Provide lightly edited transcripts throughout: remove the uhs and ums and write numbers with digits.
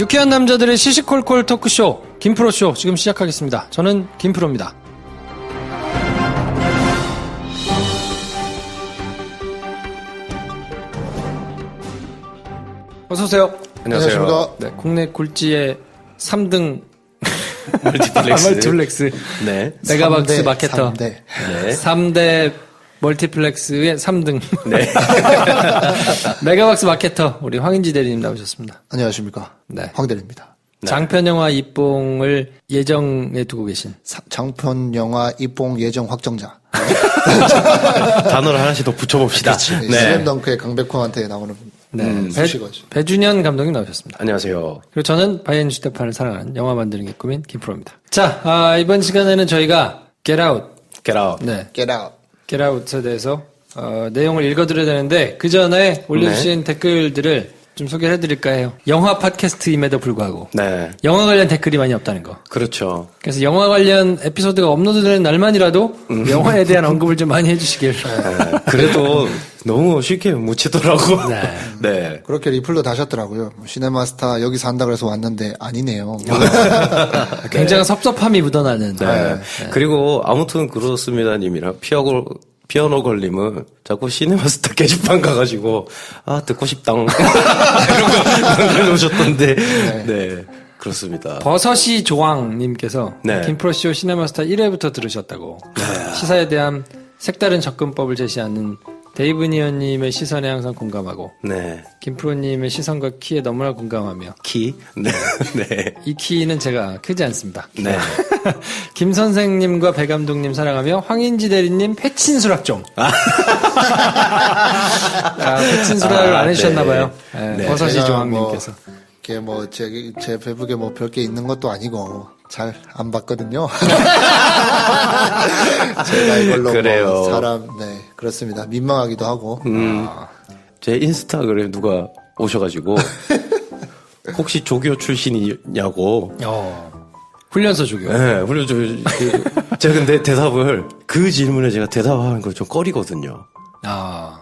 유쾌한 남자들의 시시콜콜 토크쇼 김프로쇼 지금 시작하겠습니다. 저는 김프로입니다. 어서오세요. 안녕하세요. 네, 국내 굴지의 3등 멀티플렉스. 네. 메가박스 마케터. 3대. 네. 3대 멀티플렉스의 3등. 네. 메가박스 마케터 우리 황인지 대리님 나오셨습니다. 안녕하십니까. 네. 황대리입니다. 네. 장편 영화 입봉을 예정에 두고 계신 장편 영화 입봉 예정 확정자. 단어를 하나씩 더 붙여봅시다. 네. 슬램덩크의 강백호한테 나오는 수식어죠. 배준현 감독님 나오셨습니다. 안녕하세요. 그리고 저는 바이엔 슈테판을 사랑하는 영화 만드는 게 꿈인 김프로입니다. 자, 이번 시간에는 저희가 Get Out. Get Out. 네. Get Out. Get Out에 대해서 내용을 읽어드려야 되는데 그 전에 올려주신 댓글들을 좀 소개를 해드릴까 해요. 영화 팟캐스트임에도 불구하고 네. 영화 관련 댓글이 많이 없다는 거. 그렇죠. 그래서 영화 관련 에피소드가 업로드되는 날만이라도 영화에 대한 언급을 좀 많이 해주시길. 네. 그래도 너무 쉽게 묻히더라고. 네. 네. 그렇게 리플도 다셨더라고요. 시네마스타 여기서 한다 그래서 왔는데 아니네요. 굉장히 섭섭함이 묻어나는. 네. 그리고 아무튼 그렇습니다님이랑 피아노 걸림은 자꾸 시네마스타 게시판 가가지고 듣고 싶당 이런 거 남겨놓으셨던데 네 그렇습니다. 버섯이 조왕님께서 네. 김프로쇼 시네마스타 1회부터 들으셨다고 시사에 대한 색다른 접근법을 제시하는 데이브니언님의 시선에 항상 공감하고 네. 김프로님의 시선과 키에 너무나 공감하며 키? 네. 네. 이 키는 제가 크지 않습니다. 네. 김 선생님과 배 감독님 사랑하며 황인지 대리님 패친수락 좀. 패친수락을 안 해주셨나봐요. 네. 네. 버섯이 조왕님께서. 제 페북에 별 게 있는 것도 아니고 잘 안 봤거든요. 제가 이걸로 그래요. 그렇습니다. 민망하기도 하고. 제 인스타그램 누가 오셔가지고 혹시 조교 출신이냐고. 훈련소 조교. 네, 훈련소. 제가 근데 대답을 그 질문에 제가 대답하는 걸 좀 꺼리거든요.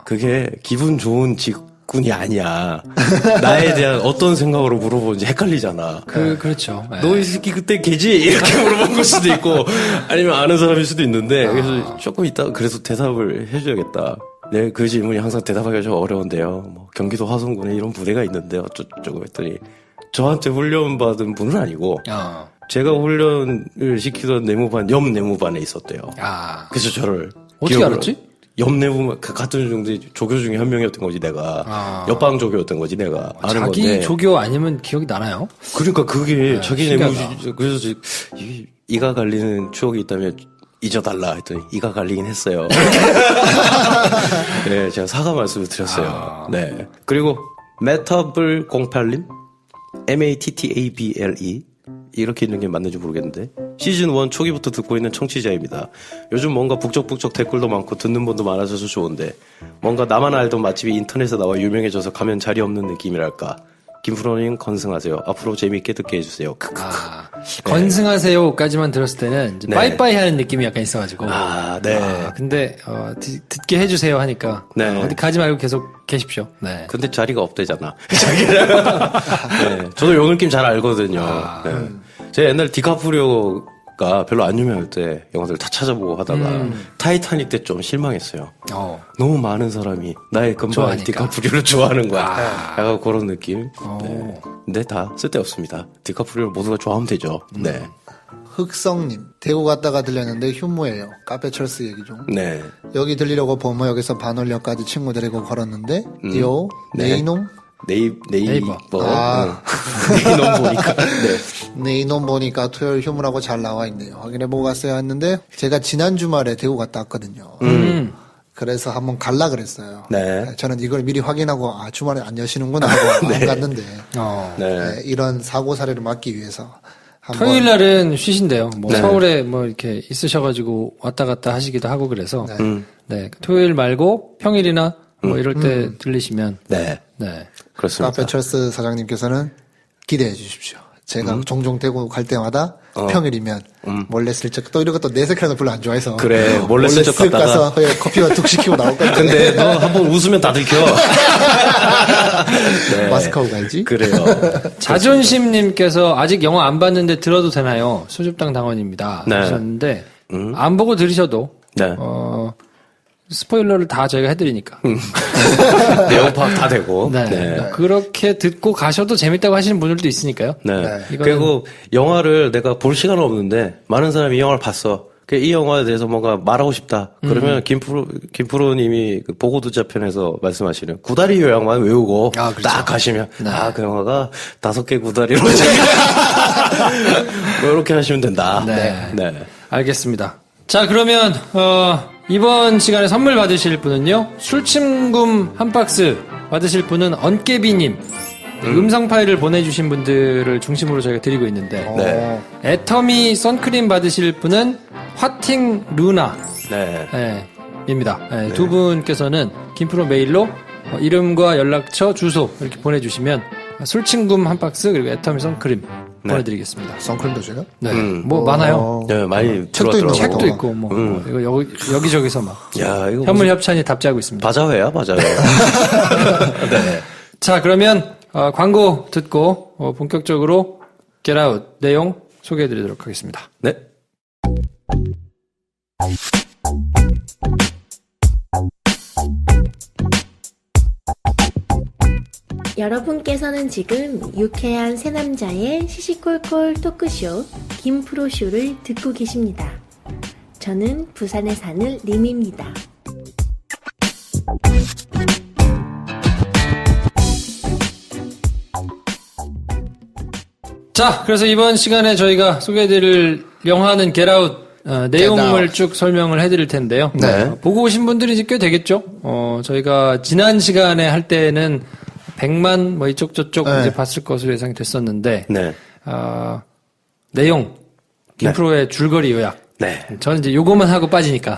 그게 기분 좋은 직군이 아니야. 나에 대한 어떤 생각으로 물어보는지 헷갈리잖아. 그렇죠. 네. 너 이 새끼 그때 걔지? 이렇게 물어본 걸 수도 있고, 아니면 아는 사람일 수도 있는데, 그래서 조금 이따 그래서 대답을 해줘야겠다. 네, 그 질문이 항상 대답하기가 좀 어려운데요. 뭐, 경기도 화성군에 이런 부대가 있는데, 어쩌고 했더니, 저한테 훈련받은 분은 아니고, 제가 훈련을 시키던 내무반, 옆 내무반에 있었대요. 그래서 저를. 어떻게 알았지? 옆 내부만 같은 정도의 조교 중에 한 명이었던 거지 내가 옆방 조교였던 거지 내가 아는 자기 건데 조교 아니면 기억이 나나요? 그러니까 그게 자기 내부 신기하다. 그래서 이가 갈리는 추억이 있다면 잊어달라 했더니 이가 갈리긴 했어요. 네, 제가 사과 말씀을 드렸어요. 네, 그리고 메타블 08님 MATTABLE 이렇게 있는 게 맞는지 모르겠는데 시즌1 초기부터 듣고 있는 청취자입니다. 요즘 뭔가 북적북적 댓글도 많고 듣는 분도 많아져서 좋은데 뭔가 나만 알던 맛집이 인터넷에 나와 유명해져서 가면 자리 없는 느낌이랄까. 김프로님 건승하세요. 앞으로 재미있게 듣게 해주세요. 건승하세요까지만 들었을 때는 이제 빠이빠이 하는 느낌이 약간 있어가지고. 네. 근데 듣게 해주세요 하니까 어디 가지 말고 계속 계십시오. 네. 근데 자리가 없대잖아. 네. 저도 요 느낌 잘 알거든요. 네. 제가 옛날 디카프리오가 별로 안 유명할 때 영화들 다 찾아보고 하다가 타이타닉 때 좀 실망했어요. 너무 많은 사람이 나의 금방 디카프리오를 좋아하는 거야. 약간 그런 느낌. 네. 근데 다 쓸데없습니다. 디카프리오를 모두가 좋아하면 되죠. 네. 흑성님, 대구 갔다가 들렸는데 휴무예요. 카페 철수 얘기 중. 네. 여기 들리려고 범어역에서 반월역까지 친구 데리고 걸었는데, 네이놈? 네이버. 네이놈 보니까. 네. 네이놈 보니까 토요일 휴무라고 잘 나와 있네요. 확인해보고 갔어야 했는데, 제가 지난 주말에 대구 갔다 왔거든요. 그래서 한번 갈라 그랬어요. 네. 저는 이걸 미리 확인하고, 주말에 안 여시는구나 하고 안 갔는데, 이런 사고 사례를 막기 위해서. 토요일 날은 쉬신대요. 서울에 이렇게 있으셔가지고 왔다 갔다 하시기도 하고 그래서. 토요일 말고 평일이나 이럴 때 들리시면. 네. 네. 그렇습니다. 카페 철스 사장님께서는 기대해 주십시오. 제가 종종 대구 갈 때마다 평일이면 몰래 슬쩍 또 이런 것도 내 색깔도 별로 안 좋아해서 그래 몰래 슬쩍 쓱 가서 커피만 툭 시키고 나올 건데 근데 너 한번 웃으면 다 들켜. 네. 마스크하고 가야지. 그래요. 자존심님께서 아직 영화 안 봤는데 들어도 되나요? 수줍당 당원입니다. 네. 하셨는데 안 보고 들으셔도 네. 스포일러를 다 저희가 해드리니까. 내용 파악 다 되고. 네. 네. 그렇게 듣고 가셔도 재밌다고 하시는 분들도 있으니까요. 네. 네. 그리고 영화를 내가 볼 시간은 없는데 많은 사람이 이 영화를 봤어. 이 영화에 대해서 뭔가 말하고 싶다. 그러면 김프로님이 그 보고 듣자 편에서 말씀하시는 구다리 요약만 외우고 그렇죠. 딱 가시면 네. 그 영화가 5개 구다리로 뭐 이렇게 하시면 된다. 네. 네. 알겠습니다. 자, 그러면 이번 시간에 선물 받으실 분은요. 술침금 한 박스 받으실 분은 언깨비님. 음성 파일을 보내주신 분들을 중심으로 저희가 드리고 있는데 네. 애터미 선크림 받으실 분은 화팅 루나 네. 입니다. 네, 두 분께서는 김프로 메일로 이름과 연락처, 주소 이렇게 보내주시면 술침금 한 박스 그리고 애터미 선크림 보내드리겠습니다. 선크림도 줘요? 네, 뭐 많아요. 네, 많이 책도 들어왔더라고. 책도 있고 뭐 이거 여기저기서 막 야, 이거 현물 협찬이 답지하고 있습니다. 바자회야, 바자회. 네. 자, 그러면 광고 듣고 본격적으로 Get Out 내용 소개해드리도록 하겠습니다. 네. 여러분께서는 지금 유쾌한 세 남자의 시시콜콜 토크쇼 김프로쇼를 듣고 계십니다. 저는 부산에 사는 림입니다. 자, 그래서 이번 시간에 저희가 소개해드릴 영화는 Get Out 내용을 쭉 설명을 해드릴 텐데요. 네. 보고 오신 분들이 이제 꽤 되겠죠. 저희가 지난 시간에 할 때는 100만 뭐 이쪽 저쪽 이제 봤을 것으로 예상이 됐었는데 네. 내용 김프로의 줄거리 요약. 네. 저는 이제 요거만 하고 빠지니까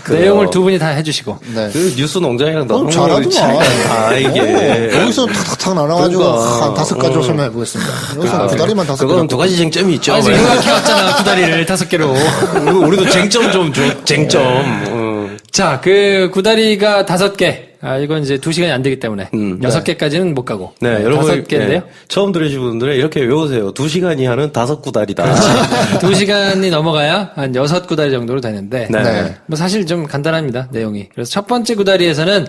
내용을 두 분이 다 해주시고. 네. 그 뉴스 농장이랑 너무 잘하더만. 이게. 여기서 탁탁탁 나눠가지고 한 5가지로 설명해 보겠습니다. 여기서 구다리만 5개. 그건 2가지 쟁점이 있죠. 아직 요약해왔잖아, 구다리를 5개로. 우리도 쟁점 좀 줘, 쟁점. 자, 그 구다리가 5개. 이건 이제 2시간이 안 되기 때문에 6개까지는 못 가고. 네, 여러분. 5개인데요. 네, 처음 들으신 분들은 이렇게 외우세요. 2시간이 하는 5구다리다. 2시간이 넘어가야 한 6구다리 정도로 되는데. 네. 뭐 사실 좀 간단합니다, 내용이. 그래서 첫 번째 구다리에서는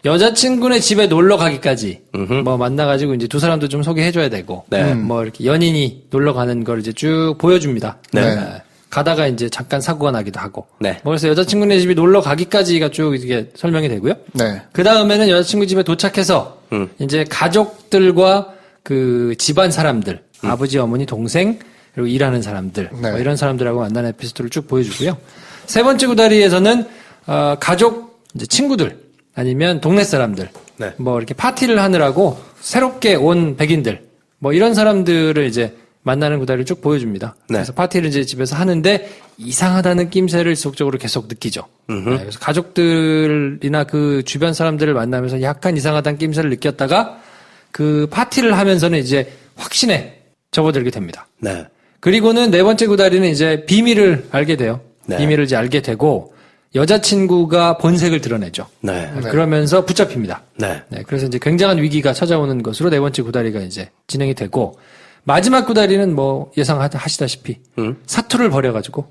여자친구네 집에 놀러 가기까지 뭐 만나가지고 이제 두 사람도 좀 소개해줘야 되고. 네. 뭐 이렇게 연인이 놀러 가는 걸 이제 쭉 보여줍니다. 네. 가다가 이제 잠깐 사고가 나기도 하고. 네. 뭐 그래서 여자친구네 집이 놀러 가기까지가 쭉 이게 설명이 되고요. 네. 그 다음에는 여자친구 집에 도착해서 이제 가족들과 그 집안 사람들, 아버지, 어머니, 동생 그리고 일하는 사람들 네. 뭐 이런 사람들하고 만나는 에피소드를 쭉 보여주고요. 세 번째 구다리에서는 가족, 이제 친구들 아니면 동네 사람들, 네. 뭐 이렇게 파티를 하느라고 새롭게 온 백인들 뭐 이런 사람들을 이제 만나는 구다리를 쭉 보여줍니다. 네. 그래서 파티를 이제 집에서 하는데 이상하다는 낌새를 지속적으로 계속 느끼죠. 네, 그래서 가족들이나 그 주변 사람들을 만나면서 약간 이상하다는 낌새를 느꼈다가 그 파티를 하면서는 이제 확신에 접어들게 됩니다. 네. 그리고는 네 번째 구다리는 이제 비밀을 알게 돼요. 네. 비밀을 이제 알게 되고 여자친구가 본색을 드러내죠. 네. 그러면서 붙잡힙니다. 네. 네, 그래서 이제 굉장한 위기가 찾아오는 것으로 네 번째 구다리가 이제 진행이 되고 마지막 구다리는 뭐 예상하시다시피 사투를 벌여가지고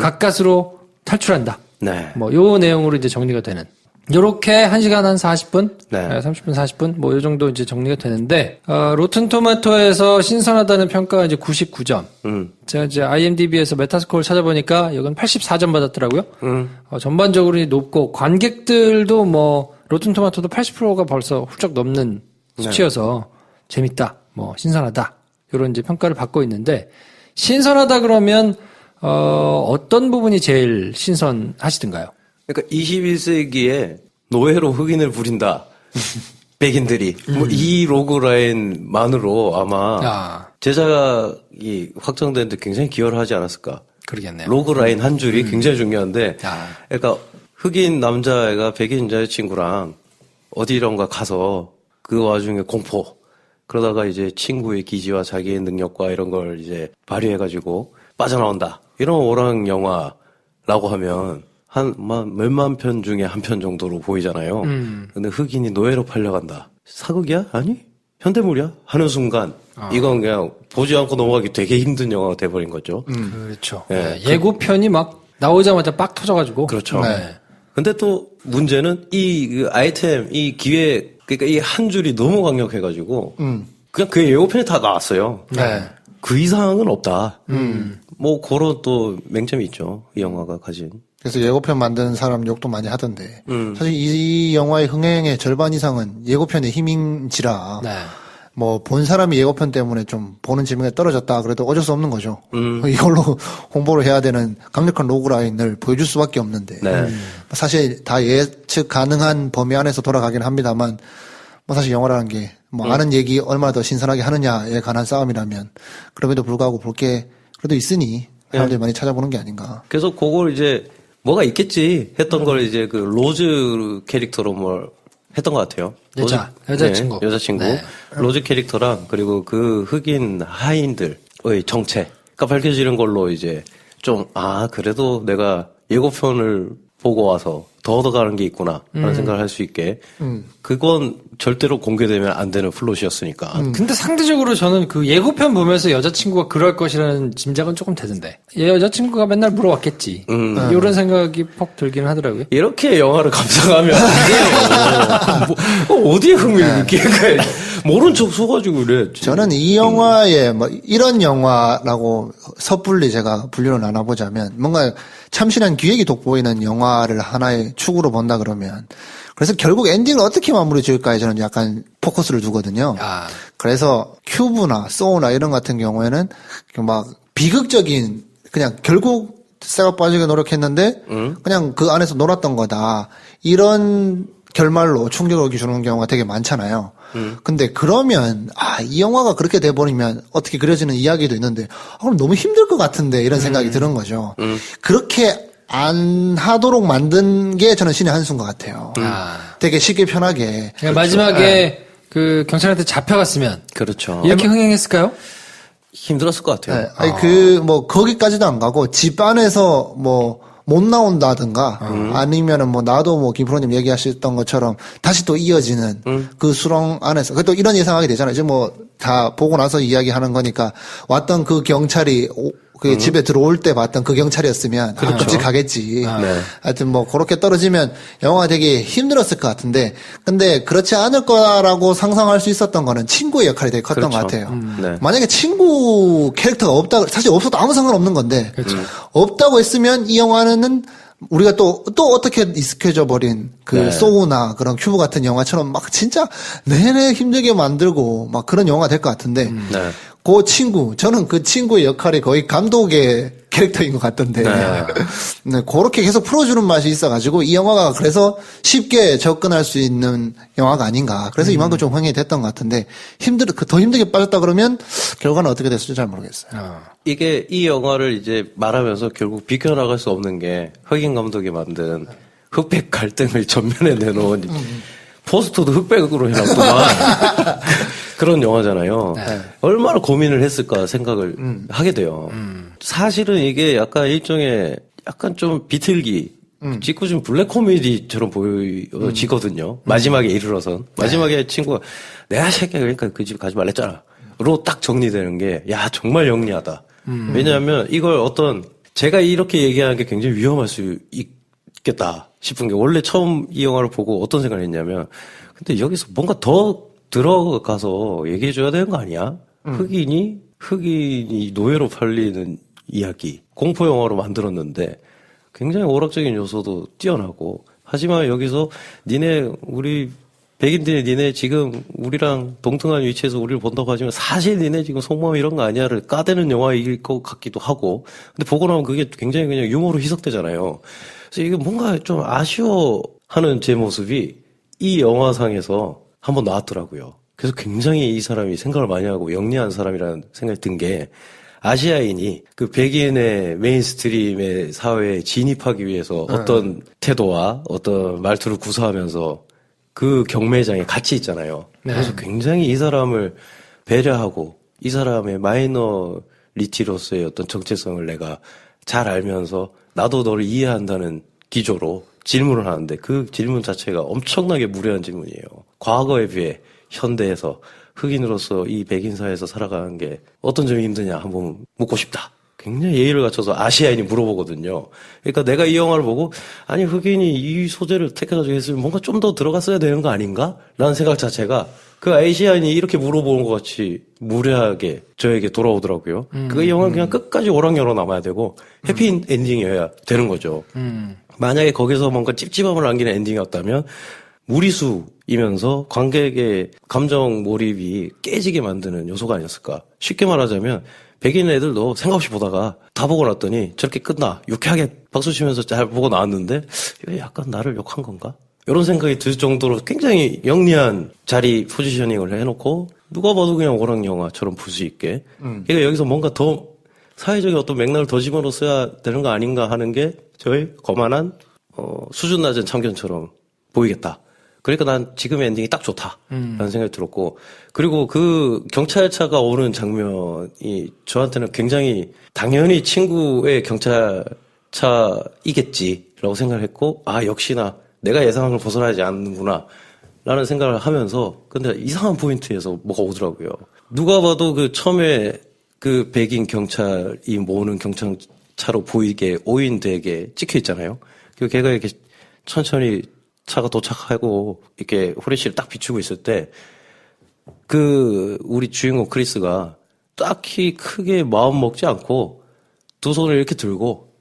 가까스로 탈출한다. 네. 뭐 요 내용으로 이제 정리가 되는. 요렇게 1시간 한 40분, 네. 30분, 40분 뭐 요 정도 이제 정리가 되는데 로튼 토마토에서 신선하다는 평가가 이제 99점. 제가 이제 IMDb에서 메타스코어를 찾아보니까 이건 84점 받았더라고요. 전반적으로 높고 관객들도 뭐 로튼 토마토도 80%가 벌써 훌쩍 넘는 수치여서 재밌다, 뭐 신선하다 이런 이제 평가를 받고 있는데 신선하다 그러면 어떤 부분이 제일 신선하시던가요? 그러니까 21세기에 노예로 흑인을 부린다. 백인들이. 뭐 이 로그라인만으로 아마 제작이 확정되는데 굉장히 기여를 하지 않았을까. 그러겠네요. 로그라인 한 줄이 굉장히 중요한데 아. 그러니까 흑인 남자애가 백인 여자친구랑 어디론가 가서 그 와중에 공포. 그러다가 이제 친구의 기지와 자기의 능력과 이런 걸 이제 발휘해가지고 빠져나온다. 이런 오락 영화라고 하면 몇만 편 중에 한 편 정도로 보이잖아요. 근데 흑인이 노예로 팔려간다. 사극이야? 아니? 현대물이야? 하는 순간 이건 그냥 보지 않고 넘어가기 되게 힘든 영화가 돼버린 거죠. 그렇죠. 네. 예고편이 막 나오자마자 빡 터져가지고. 그렇죠. 네. 근데 또 문제는 그 아이템, 이 기획, 그러니까 이 한 줄이 너무 강력해가지고 그냥 그 예고편에 다 나왔어요. 네. 그 이상은 없다. 뭐 그런 또 맹점이 있죠. 이 영화가 가진. 그래서 예고편 만드는 사람 욕도 많이 하던데 사실 이 영화의 흥행의 절반 이상은 예고편의 힘인지라 네. 뭐 본 사람이 예고편 때문에 좀 보는 재미가 떨어졌다 그래도 어쩔 수 없는 거죠. 이걸로 홍보를 해야 되는 강력한 로그라인을 보여줄 수밖에 없는데 네. 사실 다 예측 가능한 범위 안에서 돌아가긴 합니다만 뭐 사실 영화라는 게 뭐 아는 얘기 얼마나 더 신선하게 하느냐에 관한 싸움이라면 그럼에도 불구하고 볼 게 그래도 있으니 사람들이 많이 찾아보는 게 아닌가. 그래서 그걸 이제 뭐가 있겠지 했던 걸 이제 그 로즈 캐릭터로 뭘 했던 것 같아요. 여자친구. 네, 여자친구. 네. 로즈 캐릭터랑 그리고 그 흑인 하인들의 정체가 밝혀지는 걸로 이제 좀, 그래도 내가 예고편을 보고 와서 더 얻어가는 게 있구나 라는 생각을 할 수 있게 그건 절대로 공개되면 안 되는 플롯이었으니까. 근데 상대적으로 저는 그 예고편 보면서 여자친구가 그럴 것이라는 짐작은 조금 되던데. 여자친구가 맨날 물어왔겠지. 이런 생각이 퍽 들기는 하더라고요. 이렇게 영화를 감상하면 안 돼요. 뭐, 어디에 흥미를 느끼게 모른 척 써가지고 그래. 저는 이 영화에 뭐 이런 영화라고 섣불리 제가 분류를 나눠보자면 뭔가 참신한 기획이 돋보이는 영화를 하나의 축으로 본다 그러면 그래서 결국 엔딩을 어떻게 마무리 지을까에 저는 약간 포커스를 두거든요. 그래서 큐브나 소우나 이런 같은 경우에는 막 비극적인 그냥 결국 쇠가 빠지게 노력했는데 그냥 그 안에서 놀았던 거다. 이런 결말로 충격을 주는 경우가 되게 많잖아요. 근데 그러면 이 영화가 그렇게 돼버리면 어떻게 그려지는 이야기도 있는데 그럼 너무 힘들 것 같은데 이런 생각이 드는 거죠. 그렇게 안 하도록 만든 게 저는 신의 한 수인 것 같아요. 되게 쉽게 편하게. 그러니까 마지막에 그 경찰한테 잡혀갔으면 그렇죠. 이렇게 흥행했을까요? 힘들었을 것 같아요. 네. 아니 거기까지도 안 가고 집 안에서 뭐 못 나온다든가 아니면은 뭐 나도 뭐 김프로님 얘기하셨던 것처럼 다시 또 이어지는 그 수렁 안에서 또 이런 예상하게 되잖아요. 이제 뭐 다 보고 나서 이야기하는 거니까 왔던 그 경찰이 그 집에 들어올 때 봤던 그 경찰이었으면 끔찍하겠지. 네. 하여튼 뭐 그렇게 떨어지면 영화가 되게 힘들었을 것 같은데 근데 그렇지 않을 거라고 상상할 수 있었던 거는 친구의 역할이 되게 컸던 것 같아요. 네. 만약에 친구 캐릭터가 없다 사실 없어도 아무 상관없는 건데 없다고 했으면 이 영화는 우리가 또 어떻게 익숙해져 버린 그 소우나 그런 큐브 같은 영화처럼 막 진짜 내내 힘들게 만들고 막 그런 영화가 될 것 같은데 네. 그 친구, 저는 그 친구의 역할이 거의 감독의 캐릭터인 것 같던데. 네, 그렇게 계속 풀어주는 맛이 있어가지고 이 영화가 그래서 쉽게 접근할 수 있는 영화가 아닌가. 그래서 이만큼 좀 흥행이 됐던 것 같은데 더 힘들게 빠졌다 그러면 결과는 어떻게 됐을지 잘 모르겠어요. 이게 이 영화를 이제 말하면서 결국 비켜나갈 수 없는 게 흑인 감독이 만든 흑백 갈등을 전면에 내놓은 포스터도 흑백으로 해놨구만. 그런 영화잖아요. 네. 얼마나 고민을 했을까 생각을 하게 돼요. 사실은 이게 약간 일종의 약간 좀 비틀기, 짓궂은 블랙 코미디처럼 보여지거든요. 마지막에 이르러선. 마지막에 친구가 내가 새끼야 그러니까 그 집 가지 말랬잖아. 로 딱 정리되는 게 야 정말 영리하다. 왜냐하면 이걸 제가 이렇게 얘기하는 게 굉장히 위험할 수 있겠다 싶은 게 원래 처음 이 영화를 보고 어떤 생각을 했냐면 근데 여기서 뭔가 더 들어가서 얘기해줘야 되는 거 아니야? 흑인이 노예로 팔리는 이야기, 공포 영화로 만들었는데 굉장히 오락적인 요소도 뛰어나고 하지만 여기서 우리 백인들이 니네 지금 우리랑 동등한 위치에서 우리를 본다고 하지만 사실 니네 지금 속마음 이런 거 아니야를 까대는 영화일 것 같기도 하고 근데 보고 나면 그게 굉장히 그냥 유머로 희석되잖아요. 그래서 이게 뭔가 좀 아쉬워하는 제 모습이 이 영화상에서 한번 나왔더라고요. 그래서 굉장히 이 사람이 생각을 많이 하고 영리한 사람이라는 생각이 든 게 아시아인이 그 백인의 메인스트림의 사회에 진입하기 위해서 어떤 태도와 어떤 말투를 구사하면서 그 경매장에 같이 있잖아요. 그래서 굉장히 이 사람을 배려하고 이 사람의 마이너리티로서의 어떤 정체성을 내가 잘 알면서 나도 너를 이해한다는 기조로 질문을 하는데 그 질문 자체가 엄청나게 무례한 질문이에요. 과거에 비해 현대에서 흑인으로서 이 백인 사회에서 살아가는 게 어떤 점이 힘드냐 한번 묻고 싶다. 굉장히 예의를 갖춰서 아시아인이 물어보거든요. 그러니까 내가 이 영화를 보고 아니 흑인이 이 소재를 택해가지고 했으면 뭔가 좀 더 들어갔어야 되는 거 아닌가? 라는 생각 자체가 그 아시아인이 이렇게 물어보는 것 같이 무례하게 저에게 돌아오더라고요. 그 영화는 그냥 끝까지 오락열어 남아야 되고 해피 엔딩이어야 되는 거죠. 만약에 거기서 뭔가 찝찝함을 남기는 엔딩이었다면 무리수이면서 관객의 감정 몰입이 깨지게 만드는 요소가 아니었을까. 쉽게 말하자면 백인 애들도 생각 없이 보다가 다 보고 났더니 저렇게 끝나 유쾌하게 박수치면서 잘 보고 나왔는데 왜 약간 나를 욕한 건가? 이런 생각이 들 정도로 굉장히 영리한 자리 포지셔닝을 해놓고 누가 봐도 그냥 오락 영화처럼 볼 수 있게. 그러니까 여기서 뭔가 더 사회적인 어떤 맥락을 더 집어넣어야 되는 거 아닌가 하는 게 저의 거만한 수준 낮은 참견처럼 보이겠다. 그러니까 난 지금의 엔딩이 딱 좋다라는 생각이 들었고, 그리고 그 경찰차가 오는 장면이 저한테는 굉장히 당연히 친구의 경찰차이겠지라고 생각을 했고, 아 역시나 내가 예상한 걸 벗어나지 않는구나 라는 생각을 하면서, 근데 이상한 포인트에서 뭐가 오더라고요. 누가 봐도 그 처음에 그 백인 경찰이 모으는 경찰차로 보이게 5인되게 찍혀 있잖아요. 그 걔가 이렇게 천천히 차가 도착하고 이렇게 후레쉬를 딱 비추고 있을 때 그 우리 주인공 크리스가 딱히 크게 마음 먹지 않고 두 손을 이렇게 들고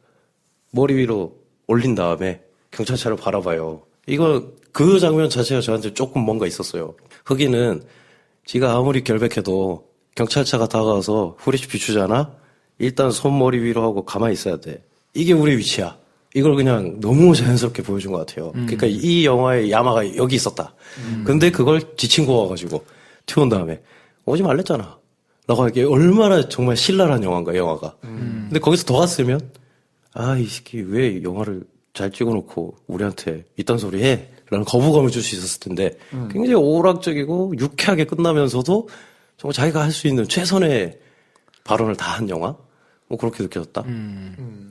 머리 위로 올린 다음에 경찰차를 바라봐요. 이거 그 장면 자체가 저한테 조금 뭔가 있었어요. 흑인은 지가 아무리 결백해도 경찰차가 다가와서 후레쉬 비추잖아. 일단 손머리 위로 하고 가만히 있어야 돼. 이게 우리 위치야. 이걸 그냥 너무 자연스럽게 보여준 것 같아요. 그러니까 이 영화의 야마가 여기 있었다. 근데 그걸 지 친구가 와가지고 튀어온 다음에 오지 말랬잖아 라고 하기에 얼마나 정말 신랄한 영화인가, 영화가. 근데 거기서 더 갔으면 아, 이 새끼 왜 영화를 잘 찍어놓고 우리한테 이딴 소리 해? 라는 거부감을 줄 수 있었을 텐데 굉장히 오락적이고 유쾌하게 끝나면서도 정말 자기가 할 수 있는 최선의 발언을 다 한 영화? 뭐 그렇게 느껴졌다.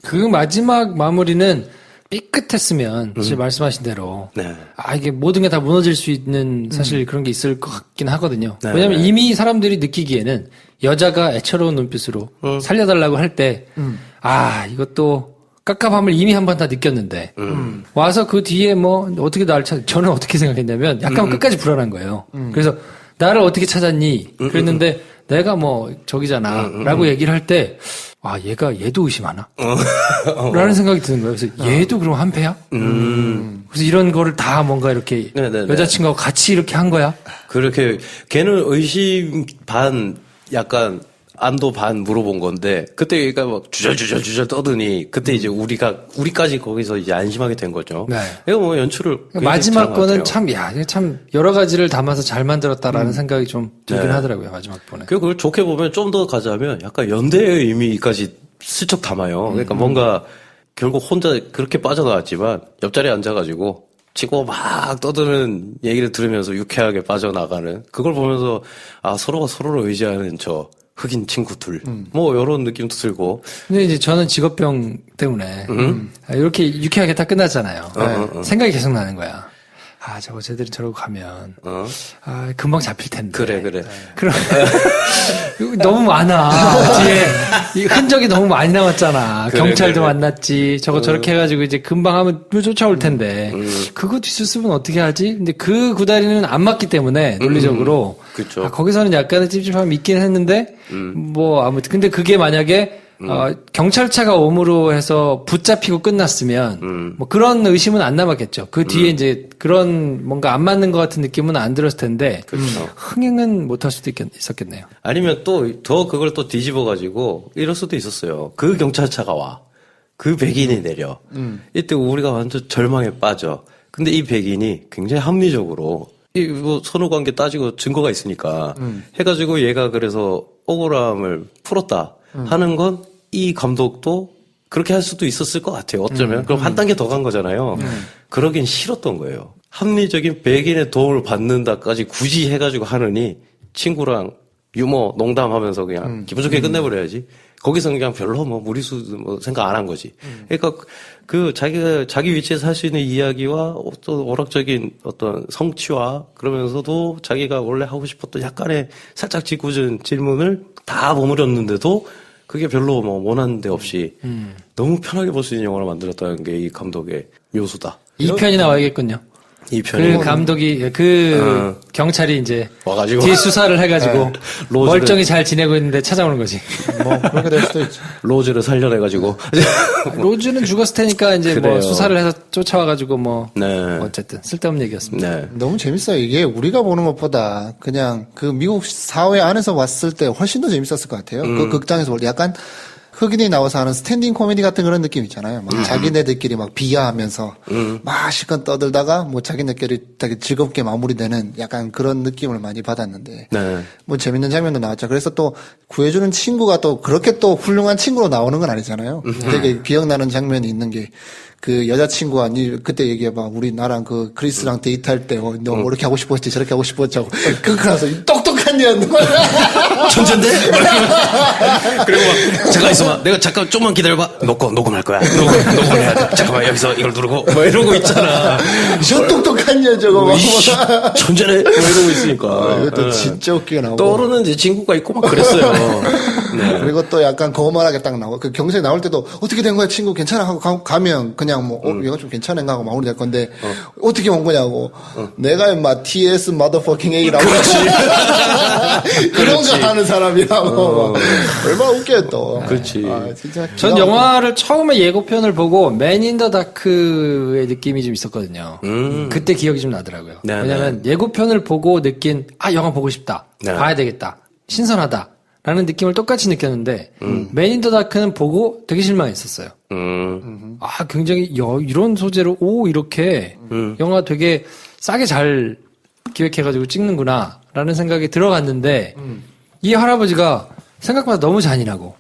그 마지막 마무리는 삐끗했으면 사실 말씀하신 대로 네. 아 이게 모든 게 다 무너질 수 있는 사실 그런 게 있을 것 같긴 하거든요. 네, 왜냐하면 네. 이미 사람들이 느끼기에는 여자가 애처로운 눈빛으로 살려달라고 할 때 아 이것도 깝깝함을 이미 한 번 다 느꼈는데 와서 그 뒤에 뭐 어떻게 나를 저는 어떻게 생각했냐면 약간 끝까지 불안한 거예요. 그래서 나를 어떻게 찾았니? 그랬는데 내가 뭐 저기잖아 라고 얘기를 할 때 아, 얘도 의심하나? 라는 생각이 드는 거예요. 그래서 얘도 그럼 한패야? 그래서 이런 거를 다 뭔가 이렇게 네네네. 여자친구하고 같이 이렇게 한 거야? 그렇게 걔는 의심 반 약간 안도 반 물어본 건데 그때 얘가 막 주저주저 떠드니 그때 이제 우리까지 거기서 이제 안심하게 된 거죠. 네. 이거 뭐 연출을 마지막 거는 같아요. 참 여러 가지를 담아서 잘 만들었다라는 생각이 좀 들긴 네. 하더라고요. 마지막 번에. 그리고 그걸 좋게 보면 좀 더 가자면 약간 연대의 의미까지 슬쩍 담아요. 그러니까 뭔가 결국 혼자 그렇게 빠져나왔지만 옆자리에 앉아가지고 치고 막 떠드는 얘기를 들으면서 유쾌하게 빠져나가는 그걸 보면서 아 서로가 서로를 의지하는 저 흑인 친구들 뭐 이런 느낌도 들고. 근데 이제 저는 직업병 때문에 이렇게 유쾌하게 다 끝났잖아요. 생각이 계속 나는 거야. 아 저거 쟤들이 저러고 가면 아 금방 잡힐 텐데. 그래. 그럼 너무 많아. 뒤에 이 흔적이 너무 많이 남았잖아. 그래, 경찰도 그래. 만났지. 저거 저렇게 해가지고 이제 금방 하면 쫓아올 텐데. 그거 뒷수습은 어떻게 하지? 근데 그 구다리는 안 맞기 때문에 논리적으로. 그쵸. 아, 거기서는 약간의 찝찝함이 있긴 했는데 뭐 아무튼 근데 그게 만약에 경찰차가 오므로 해서 붙잡히고 끝났으면 뭐 그런 의심은 안 남았겠죠. 그 뒤에 이제 그런 뭔가 안 맞는 것 같은 느낌은 안 들었을 텐데 흥행은 못할 수도 있었겠네요. 아니면 또 더 그걸 또 뒤집어 가지고 이럴 수도 있었어요. 그 경찰차가 와. 그 백인이 내려. 이때 우리가 완전 절망에 빠져. 근데 이 백인이 굉장히 합리적으로 이 뭐 선후 관계 따지고 증거가 있으니까 해가지고 얘가 그래서 억울함을 풀었다 하는 건 이 감독도 그렇게 할 수도 있었을 것 같아요. 어쩌면 그럼 한 단계 더 간 거잖아요. 그러긴 싫었던 거예요. 합리적인 백인의 도움을 받는다까지 굳이 해가지고 하느니 친구랑 유머 농담하면서 그냥 기분 좋게 끝내버려야지. 거기서 그냥 별로 뭐 무리수 뭐 생각 안 한 거지. 그러니까 그 자기 위치에서 할 수 있는 이야기와 어떤 오락적인 어떤 성취와 그러면서도 자기가 원래 하고 싶었던 약간의 살짝 짓궂은 질문을 다 버무렸는데도 그게 별로 뭐 원하는 데 없이 너무 편하게 볼 수 있는 영화를 만들었다는 게 이 감독의 묘수다. 2편이 나와야겠군요. 이 편이 그 감독이 경찰이 이제 와가지고 뒤 수사를 해가지고 로즈를- 멀쩡히 잘 지내고 있는데 찾아오는 거지. 뭐 그렇게 될 수도 있죠. 로즈를 살려내가지고 로즈는 죽었을 테니까 이제 뭐 그래요. 수사를 해서 쫓아와가지고 뭐 네. 어쨌든 쓸데없는 얘기였습니다. 네. 너무 재밌어요. 이게 우리가 보는 것보다 그냥 그 미국 사회 안에서 봤을 때 훨씬 더 재밌었을 것 같아요. 그 극장에서 볼 때 약간 흑인이 나와서 하는 스탠딩 코미디 같은 그런 느낌 있잖아요. 막 자기네들끼리 막 비하하면서 막 실컷 떠들다가 뭐 자기네끼리 되게 즐겁게 마무리되는 약간 그런 느낌을 많이 받았는데 네. 뭐 재밌는 장면도 나왔죠. 그래서 또 구해주는 친구가 또 그렇게 또 훌륭한 친구로 나오는 건 아니잖아요. 되게 기억나는 장면이 있는 게 그 여자친구가 그때 얘기해봐. 우리 나랑 그 크리스랑 데이트할 때 너 뭐 이렇게 하고 싶었지 저렇게 하고 싶었지 하고 그러고 나서 이 똑똑한 년 천재인데? 그리고 막, 잠깐 있어봐. 내가 잠깐 좀만 기다려봐. 녹음할 거야. 녹음을 해야 돼. 잠깐만, 여기서 이걸 누르고. 막 이러고 있잖아. 저 똑똑한 년 저거 막 이씨, 천재네? 막 이러고 있으니까. 이것도 진짜 웃기게 나오고 떠오르는 제 친구가 있고 막 그랬어요. 네. 그리고 또 약간 거만하게 딱 나와. 그 경찰 나올 때도 어떻게 된 거야 친구 괜찮아 하고 가면 그냥 뭐 얘가 좀 괜찮은가 하고 마무리될 건데 어떻게 온 거냐고. 내가 인마 TS motherfucking A라고. 그런 거 하는 사람이라고. 얼마나 웃겨요 또. 그렇지. 아, 진짜. 전 영화를 처음에 예고편을 보고 맨 인 더 다크의 느낌이 좀 있었거든요. 그때 기억이 좀 나더라고요. 네, 왜냐면 예고편을 보고 느낀 영화 보고 싶다. 네. 봐야 되겠다. 신선하다. 라는 느낌을 똑같이 느꼈는데 맨 인 더 다크는 보고 되게 실망했었어요. 굉장히 이런 소재로 이렇게 영화 되게 싸게 잘 기획해가지고 찍는구나 라는 생각이 들어갔는데 이 할아버지가 생각보다 너무 잔인하고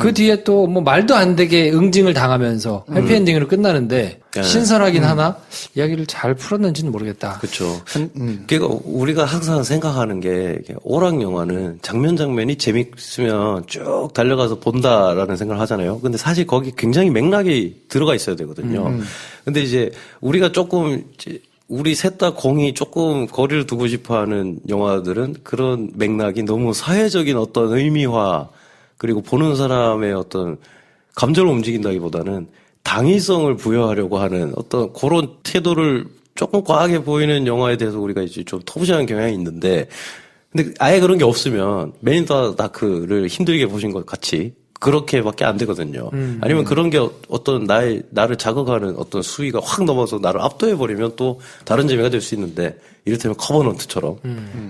그 뒤에 또 뭐 말도 안 되게 응징을 당하면서 해피엔딩으로 끝나는데 네. 신선하긴 하나 이야기를 잘 풀었는지는 모르겠다. 그렇죠. 그러니까 우리가 항상 생각하는 게 오락 영화는 장면이 재밌으면 쭉 달려가서 본다라는 생각을 하잖아요. 근데 사실 거기 굉장히 맥락이 들어가 있어야 되거든요. 근데 이제 우리가 조금 우리 셋 다 공이 조금 거리를 두고 싶어 하는 영화들은 그런 맥락이 너무 사회적인 어떤 의미화 그리고 보는 사람의 어떤 감정을 움직인다기보다는 당위성을 부여하려고 하는 어떤 그런 태도를 조금 과하게 보이는 영화에 대해서 우리가 이제 좀 터부시하는 경향이 있는데 근데 아예 그런 게 없으면 맨 인 더 다크를 힘들게 보신 것 같이 그렇게밖에 안 되거든요. 아니면 그런 게 어떤 나를 자극하는 어떤 수위가 확 넘어서 나를 압도해버리면 또 다른 재미가 될 수 있는데, 이를테면 커버넌트처럼,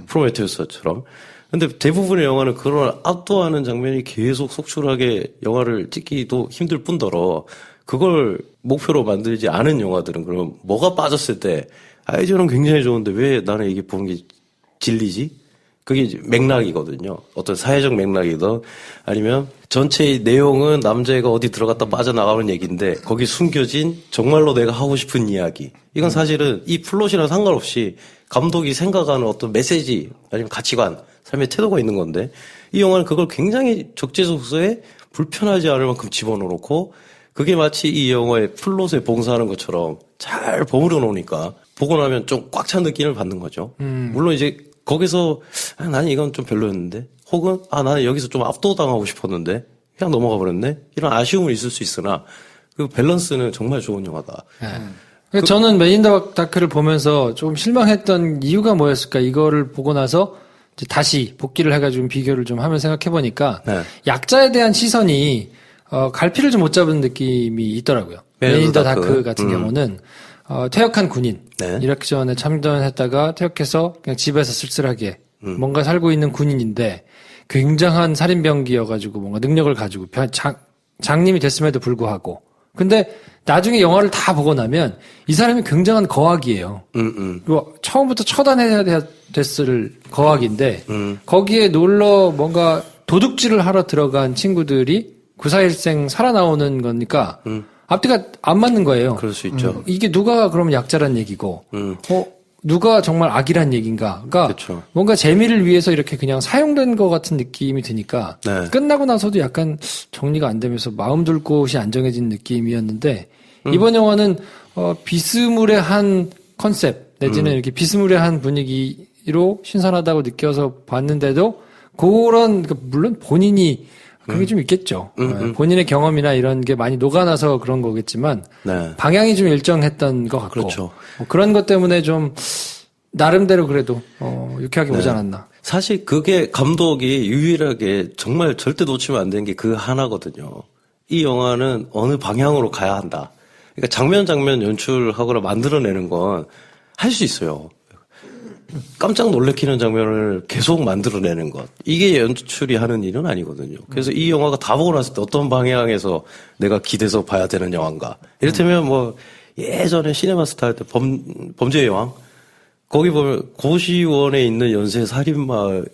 프로메테우스처럼. 근데 대부분의 영화는 그런 압도하는 장면이 계속 속출하게 영화를 찍기도 힘들 뿐더러, 그걸 목표로 만들지 않은 영화들은 그러면 뭐가 빠졌을 때, 저는 굉장히 좋은데 왜 나는 이게 보는 게 질리지? 그게 이제 맥락이거든요. 어떤 사회적 맥락이든 아니면 전체의 내용은 남자애가 어디 들어갔다 빠져나가는 얘기인데 거기 숨겨진 정말로 내가 하고 싶은 이야기. 이건 사실은 이 플롯이랑 상관없이 감독이 생각하는 어떤 메시지 아니면 가치관, 삶의 태도가 있는 건데 이 영화는 그걸 굉장히 적재적소에 불편하지 않을 만큼 집어넣어놓고 그게 마치 이 영화의 플롯에 봉사하는 것처럼 잘 버무려 놓으니까 보고 나면 좀 꽉 찬 느낌을 받는 거죠. 물론 이제 거기서 나는 이건 좀 별로였는데 혹은 나는 여기서 좀 압도당하고 싶었는데 그냥 넘어가 버렸네 이런 아쉬움은 있을 수 있으나 그 밸런스는 정말 좋은 영화다. 그러니까 저는 맨 인 더 다크를 보면서 좀 실망했던 이유가 뭐였을까 이거를 보고 나서 이제 다시 복기를 해가지고 비교를 좀 하면 생각해보니까 네. 약자에 대한 시선이 갈피를 좀 못 잡은 느낌이 있더라고요. 맨 인 더 다크 같은 경우는 퇴역한 군인. 네. 이라크 전에 참전했다가 퇴역해서 그냥 집에서 쓸쓸하게 뭔가 살고 있는 군인인데 굉장한 살인병기여가지고 뭔가 능력을 가지고 장님이 됐음에도 불구하고 근데 나중에 영화를 다 보고 나면 이 사람이 굉장한 거악이에요. 그리고 처음부터 처단해야 됐을 거악인데 거기에 놀러 뭔가 도둑질을 하러 들어간 친구들이 9/4일생 살아나오는 거니까 앞뒤가 안 맞는 거예요. 그럴 수 있죠. 이게 누가 그러면 약자란 얘기고, 누가 정말 악이란 얘기인가. 그러니까 그렇죠. 뭔가 재미를 위해서 이렇게 그냥 사용된 것 같은 느낌이 드니까 네. 끝나고 나서도 약간 정리가 안 되면서 마음 둘 곳이 안 정해진 느낌이었는데 이번 영화는 비스무리한 컨셉 내지는 이렇게 비스무리한 분위기로 신선하다고 느껴서 봤는데도 그런 물론 본인이 그게 좀 있겠죠. 본인의 경험이나 이런 게 많이 녹아나서 그런 거겠지만 네. 방향이 좀 일정했던 것 같고 그렇죠. 그런 것 때문에 좀 나름대로 그래도 유쾌하게 오지 않았나. 사실 그게 감독이 유일하게 정말 절대 놓치면 안 되는 게 그 하나거든요. 이 영화는 어느 방향으로 가야 한다. 그러니까 장면 연출하거나 만들어내는 건 할 수 있어요. 깜짝 놀래키는 장면을 계속 만들어내는 것. 이게 연출이 하는 일은 아니거든요. 그래서 이 영화가 다 보고 났을 때 어떤 방향에서 내가 기대서 봐야 되는 영화인가. 이를테면 뭐 예전에 시네마스타 할 때 범죄의 여왕. 거기 보면 고시원에 있는 연쇄 살인마의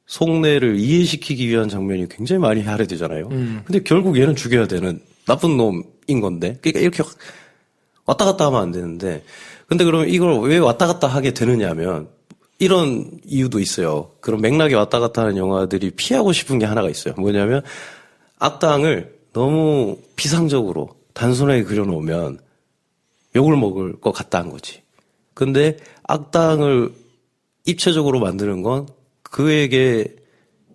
속내를 이해시키기 위한 장면이 굉장히 많이 할애되잖아요. 근데 결국 얘는 죽여야 되는 나쁜 놈인 건데. 그러니까 이렇게 왔다 갔다 하면 안 되는데. 근데 그러면 이걸 왜 왔다 갔다 하게 되느냐 하면 이런 이유도 있어요. 그런 맥락에 왔다 갔다 하는 영화들이 피하고 싶은 게 하나가 있어요. 뭐냐면 악당을 너무 피상적으로 단순하게 그려놓으면 욕을 먹을 것 같다는 거지. 근데 악당을 입체적으로 만드는 건 그에게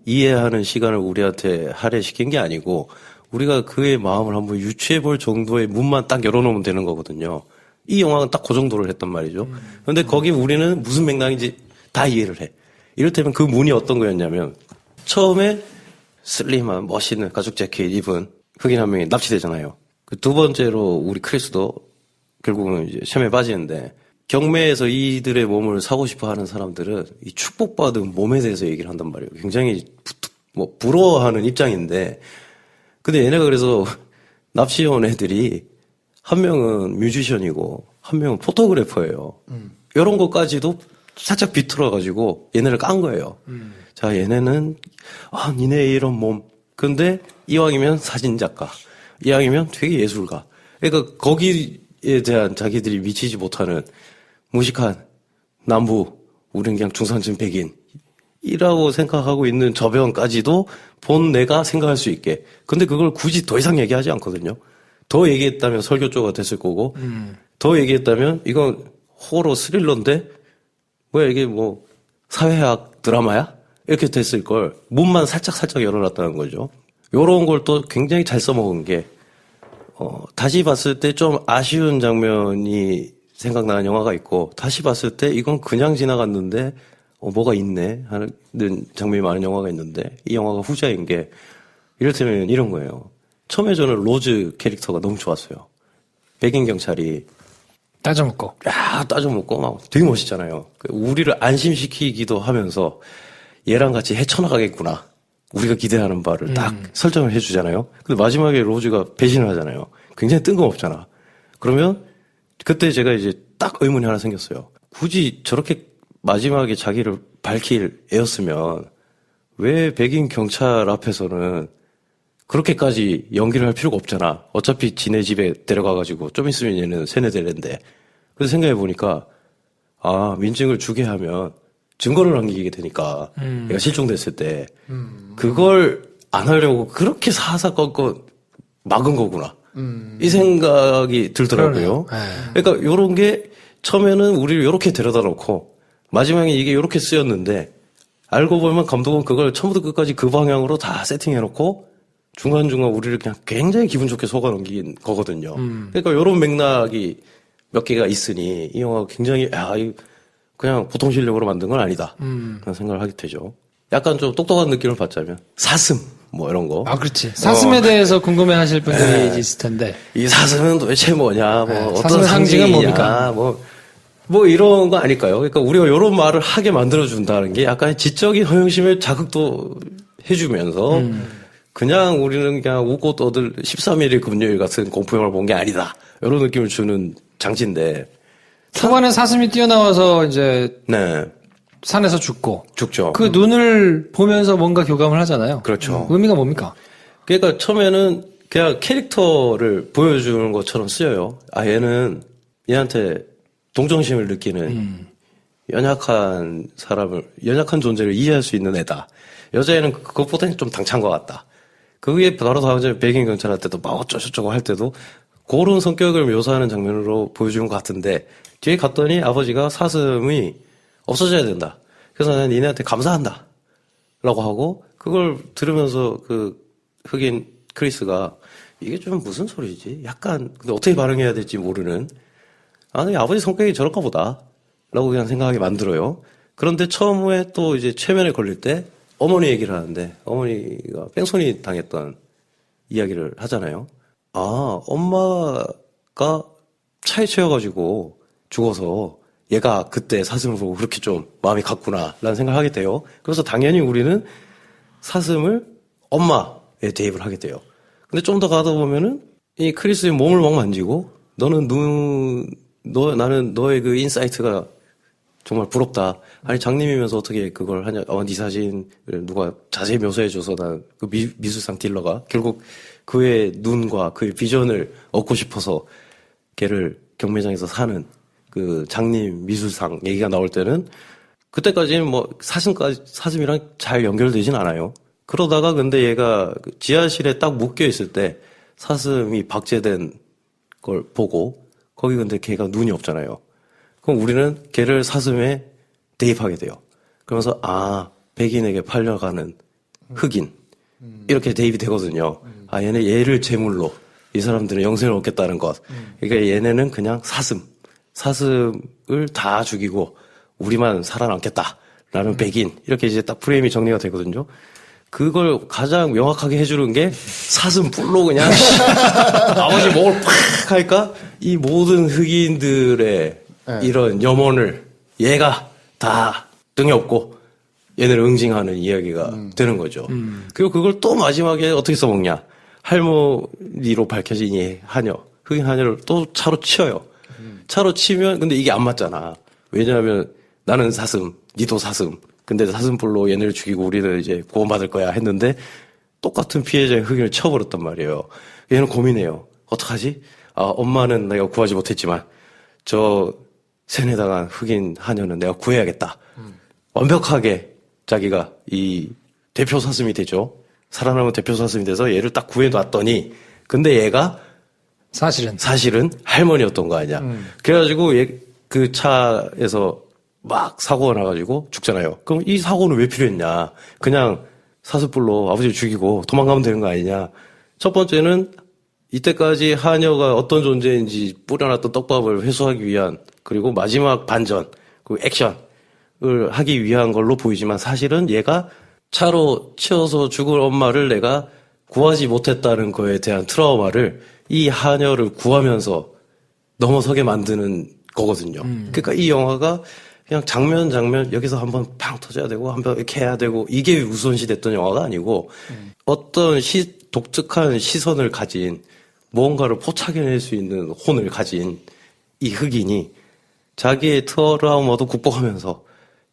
이해하는 시간을 우리한테 할애시킨 게 아니고 우리가 그의 마음을 한번 유추해 볼 정도의 문만 딱 열어놓으면 되는 거거든요. 이 영화는 딱 그 정도를 했단 말이죠. 그런데 거기 우리는 무슨 맥락인지 다 이해를 해. 이를테면 그 문이 어떤 거였냐면 처음에 슬림한 멋있는 가죽 재킷 입은 흑인 한 명이 납치되잖아요. 그 두 번째로 우리 크리스도 결국은 이제 셈에 빠지는데 경매에서 이들의 몸을 사고 싶어 하는 사람들은 이 축복받은 몸에 대해서 얘기를 한단 말이에요. 굉장히 부러워하는 입장인데 근데 얘네가 그래서 납치해온 애들이 한 명은 뮤지션이고 한 명은 포토그래퍼예요. 이런 것까지도 살짝 비틀어가지고 얘네를 깐 거예요. 자, 얘네는 니네 이런 몸. 근데 이왕이면 사진작가. 이왕이면 되게 예술가. 그러니까 거기에 대한 자기들이 미치지 못하는 무식한 남부. 우린 그냥 중산층 백인이라고 생각하고 있는 저변까지도 본 내가 생각할 수 있게. 근데 그걸 굳이 더 이상 얘기하지 않거든요. 더 얘기했다면 설교조가 됐을 거고, 더 얘기했다면 이건 호러 스릴러인데, 뭐야 이게 뭐 사회학 드라마야? 이렇게 됐을 걸 문만 살짝 열어놨다는 거죠. 요런 걸 또 굉장히 잘 써먹은 게, 다시 봤을 때 좀 아쉬운 장면이 생각나는 영화가 있고, 다시 봤을 때 이건 그냥 지나갔는데, 뭐가 있네 하는 장면이 많은 영화가 있는데, 이 영화가 후자인 게, 이를테면 이런 거예요. 처음에 저는 로즈 캐릭터가 너무 좋았어요. 백인 경찰이 따져먹고 막 되게 멋있잖아요. 우리를 안심시키기도 하면서 얘랑 같이 헤쳐나가겠구나. 우리가 기대하는 바를 딱 설정을 해주잖아요. 근데 마지막에 로즈가 배신을 하잖아요. 굉장히 뜬금없잖아. 그러면 그때 제가 이제 딱 의문이 하나 생겼어요. 굳이 저렇게 마지막에 자기를 밝힐 애였으면 왜 백인 경찰 앞에서는 그렇게까지 연기를 할 필요가 없잖아. 어차피 지네 집에 데려가가지고 좀 있으면 얘는 세뇌될랜데. 그래서 생각해보니까 민증을 주게 하면 증거를 남기게 되니까 얘가 실종됐을 때 그걸 안 하려고 그렇게 사사건건 막은 거구나. 이 생각이 들더라고요. 그러니까 요런 게 처음에는 우리를 요렇게 데려다 놓고 마지막에 이게 요렇게 쓰였는데 알고 보면 감독은 그걸 처음부터 끝까지 그 방향으로 다 세팅해놓고 중간중간 우리를 그냥 굉장히 기분 좋게 속아넘긴 거거든요. 그러니까 이런 맥락이 몇 개가 있으니 이 영화가 굉장히 그냥 보통 실력으로 만든 건 아니다. 그런 생각을 하게 되죠. 약간 좀 똑똑한 느낌을 받자면 사슴 뭐 이런 거. 그렇지. 사슴에 대해서 궁금해하실 분들이 있을 텐데. 이 사슴은 도대체 뭐냐, 어떤 사슴의 상징은 뭡니까? 뭐 이런 거 아닐까요? 그러니까 우리가 이런 말을 하게 만들어준다는 게 약간 지적인 허영심을 자극도 해주면서 그냥 우리는 그냥 웃고 떠들 13일의 금요일 같은 공포영화를 본 게 아니다. 이런 느낌을 주는 장치인데. 초반에 사슴이 뛰어나와서 이제 네. 산에서 죽죠. 그 눈을 보면서 뭔가 교감을 하잖아요. 그렇죠. 의미가 뭡니까? 그러니까 처음에는 그냥 캐릭터를 보여주는 것처럼 쓰여요. 아, 얘는 얘한테 동정심을 느끼는 연약한 존재를 이해할 수 있는 애다. 여자애는 그것보다는 좀 당찬 것 같다. 그게 바로 다음 주 백인 경찰 할 때도 막 어쩌고저쩌고 할 때도 그런 성격을 묘사하는 장면으로 보여주는 것 같은데 뒤에 갔더니 아버지가 사슴이 없어져야 된다. 그래서 나는 니네한테 감사한다. 라고 하고 그걸 들으면서 그 흑인 크리스가 이게 좀 무슨 소리지? 약간 근데 어떻게 반응해야 될지 모르는 아니 아버지 성격이 저럴까 보다. 라고 그냥 생각하게 만들어요. 그런데 처음에 또 이제 최면에 걸릴 때 어머니 얘기를 하는데 어머니가 뺑소니 당했던 이야기를 하잖아요. 아, 엄마가 차에 치여가지고 죽어서 얘가 그때 사슴을 보고 그렇게 좀 마음이 갔구나 라는 생각을 하게 돼요. 그래서 당연히 우리는 사슴을 엄마에 대입을 하게 돼요. 근데 좀 더 가다 보면은 이 크리스의 몸을 막 만지고 나는 너의 그 인사이트가 정말 부럽다. 아니 장님이면서 어떻게 그걸 하냐? 네 사진을 누가 자세히 묘사해줘서 난 그 미술상 딜러가 결국 그의 눈과 그의 비전을 얻고 싶어서 걔를 경매장에서 사는 그 장님 미술상 얘기가 나올 때는 그때까지는 뭐 사슴이랑 잘 연결되진 않아요. 그러다가 근데 얘가 지하실에 딱 묶여 있을 때 사슴이 박제된 걸 보고 거기 근데 걔가 눈이 없잖아요. 그럼 우리는 걔를 사슴에 대입하게 돼요. 그러면서 백인에게 팔려가는 흑인 이렇게 대입이 되거든요. 얘는 얘를 제물로 이 사람들은 영생을 얻겠다는 것. 그러니까 얘네는 그냥 사슴을 다 죽이고 우리만 살아남겠다라는 백인 이렇게 이제 딱 프레임이 정리가 되거든요. 그걸 가장 명확하게 해주는 게 사슴 뿔로 그냥 아버지 목을 팍 하니까 이 모든 흑인들의 이런 염원을 얘가 다 등에 업고 얘네를 응징하는 이야기가 되는 거죠. 그리고 그걸 또 마지막에 어떻게 써먹냐. 할머니로 밝혀진 이 하녀, 흑인 하녀를 또 차로 치어요. 차로 치면 근데 이게 안 맞잖아. 왜냐하면 나는 사슴, 니도 사슴. 근데 사슴뿔로 얘네를 죽이고 우리는 이제 구원받을 거야 했는데 똑같은 피해자의 흑인을 쳐버렸단 말이에요. 얘는 고민해요. 어떡하지? 엄마는 내가 구하지 못했지만 저 세뇌당한 흑인 하녀는 내가 구해야겠다. 완벽하게 자기가 이 대표 사슴이 되죠. 살아남은 대표 사슴이 돼서 얘를 딱 구해놨더니 근데 얘가 사실은 할머니였던 거 아니야. 그래가지고 얘 그 차에서 막 사고가 나가지고 죽잖아요. 그럼 이 사고는 왜 필요했냐. 그냥 사슴뿔로 아버지를 죽이고 도망가면 되는 거 아니냐. 첫 번째는 이때까지 하녀가 어떤 존재인지 뿌려놨던 떡밥을 회수하기 위한 그리고 마지막 반전, 그 액션을 하기 위한 걸로 보이지만 사실은 얘가 차로 치어서 죽을 엄마를 내가 구하지 못했다는 거에 대한 트라우마를 이 하녀를 구하면서 넘어서게 만드는 거거든요. 그러니까 이 영화가 그냥 장면 여기서 한번 팡 터져야 되고 한번 이렇게 해야 되고 이게 우선시 됐던 영화가 아니고 어떤 독특한 시선을 가진 무언가를 포착해낼 수 있는 혼을 가진 이 흑인이 자기의 트라우마도 극복하면서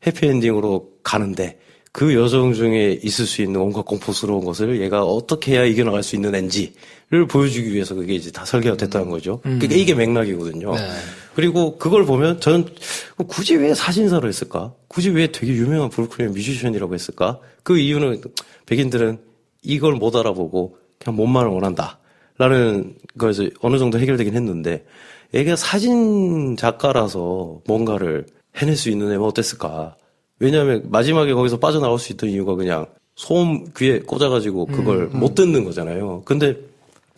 해피엔딩으로 가는데 그 여정 중에 있을 수 있는 온갖 공포스러운 것을 얘가 어떻게 해야 이겨나갈 수 있는 앤지를 보여주기 위해서 그게 이제 다 설계가 됐다는 거죠. 그러니까 이게 맥락이거든요. 네. 그리고 그걸 보면 저는 굳이 왜 사진사로 했을까? 굳이 왜 되게 유명한 브루클린 뮤지션이라고 했을까? 그 이유는 백인들은 이걸 못 알아보고 그냥 몸만을 원한다. 라는 거에서 어느 정도 해결되긴 했는데 얘가 사진 작가라서 뭔가를 해낼 수 있는 애면 어땠을까? 왜냐하면 마지막에 거기서 빠져나올 수 있던 이유가 그냥 소음 귀에 꽂아가지고 그걸 못 듣는 거잖아요. 근데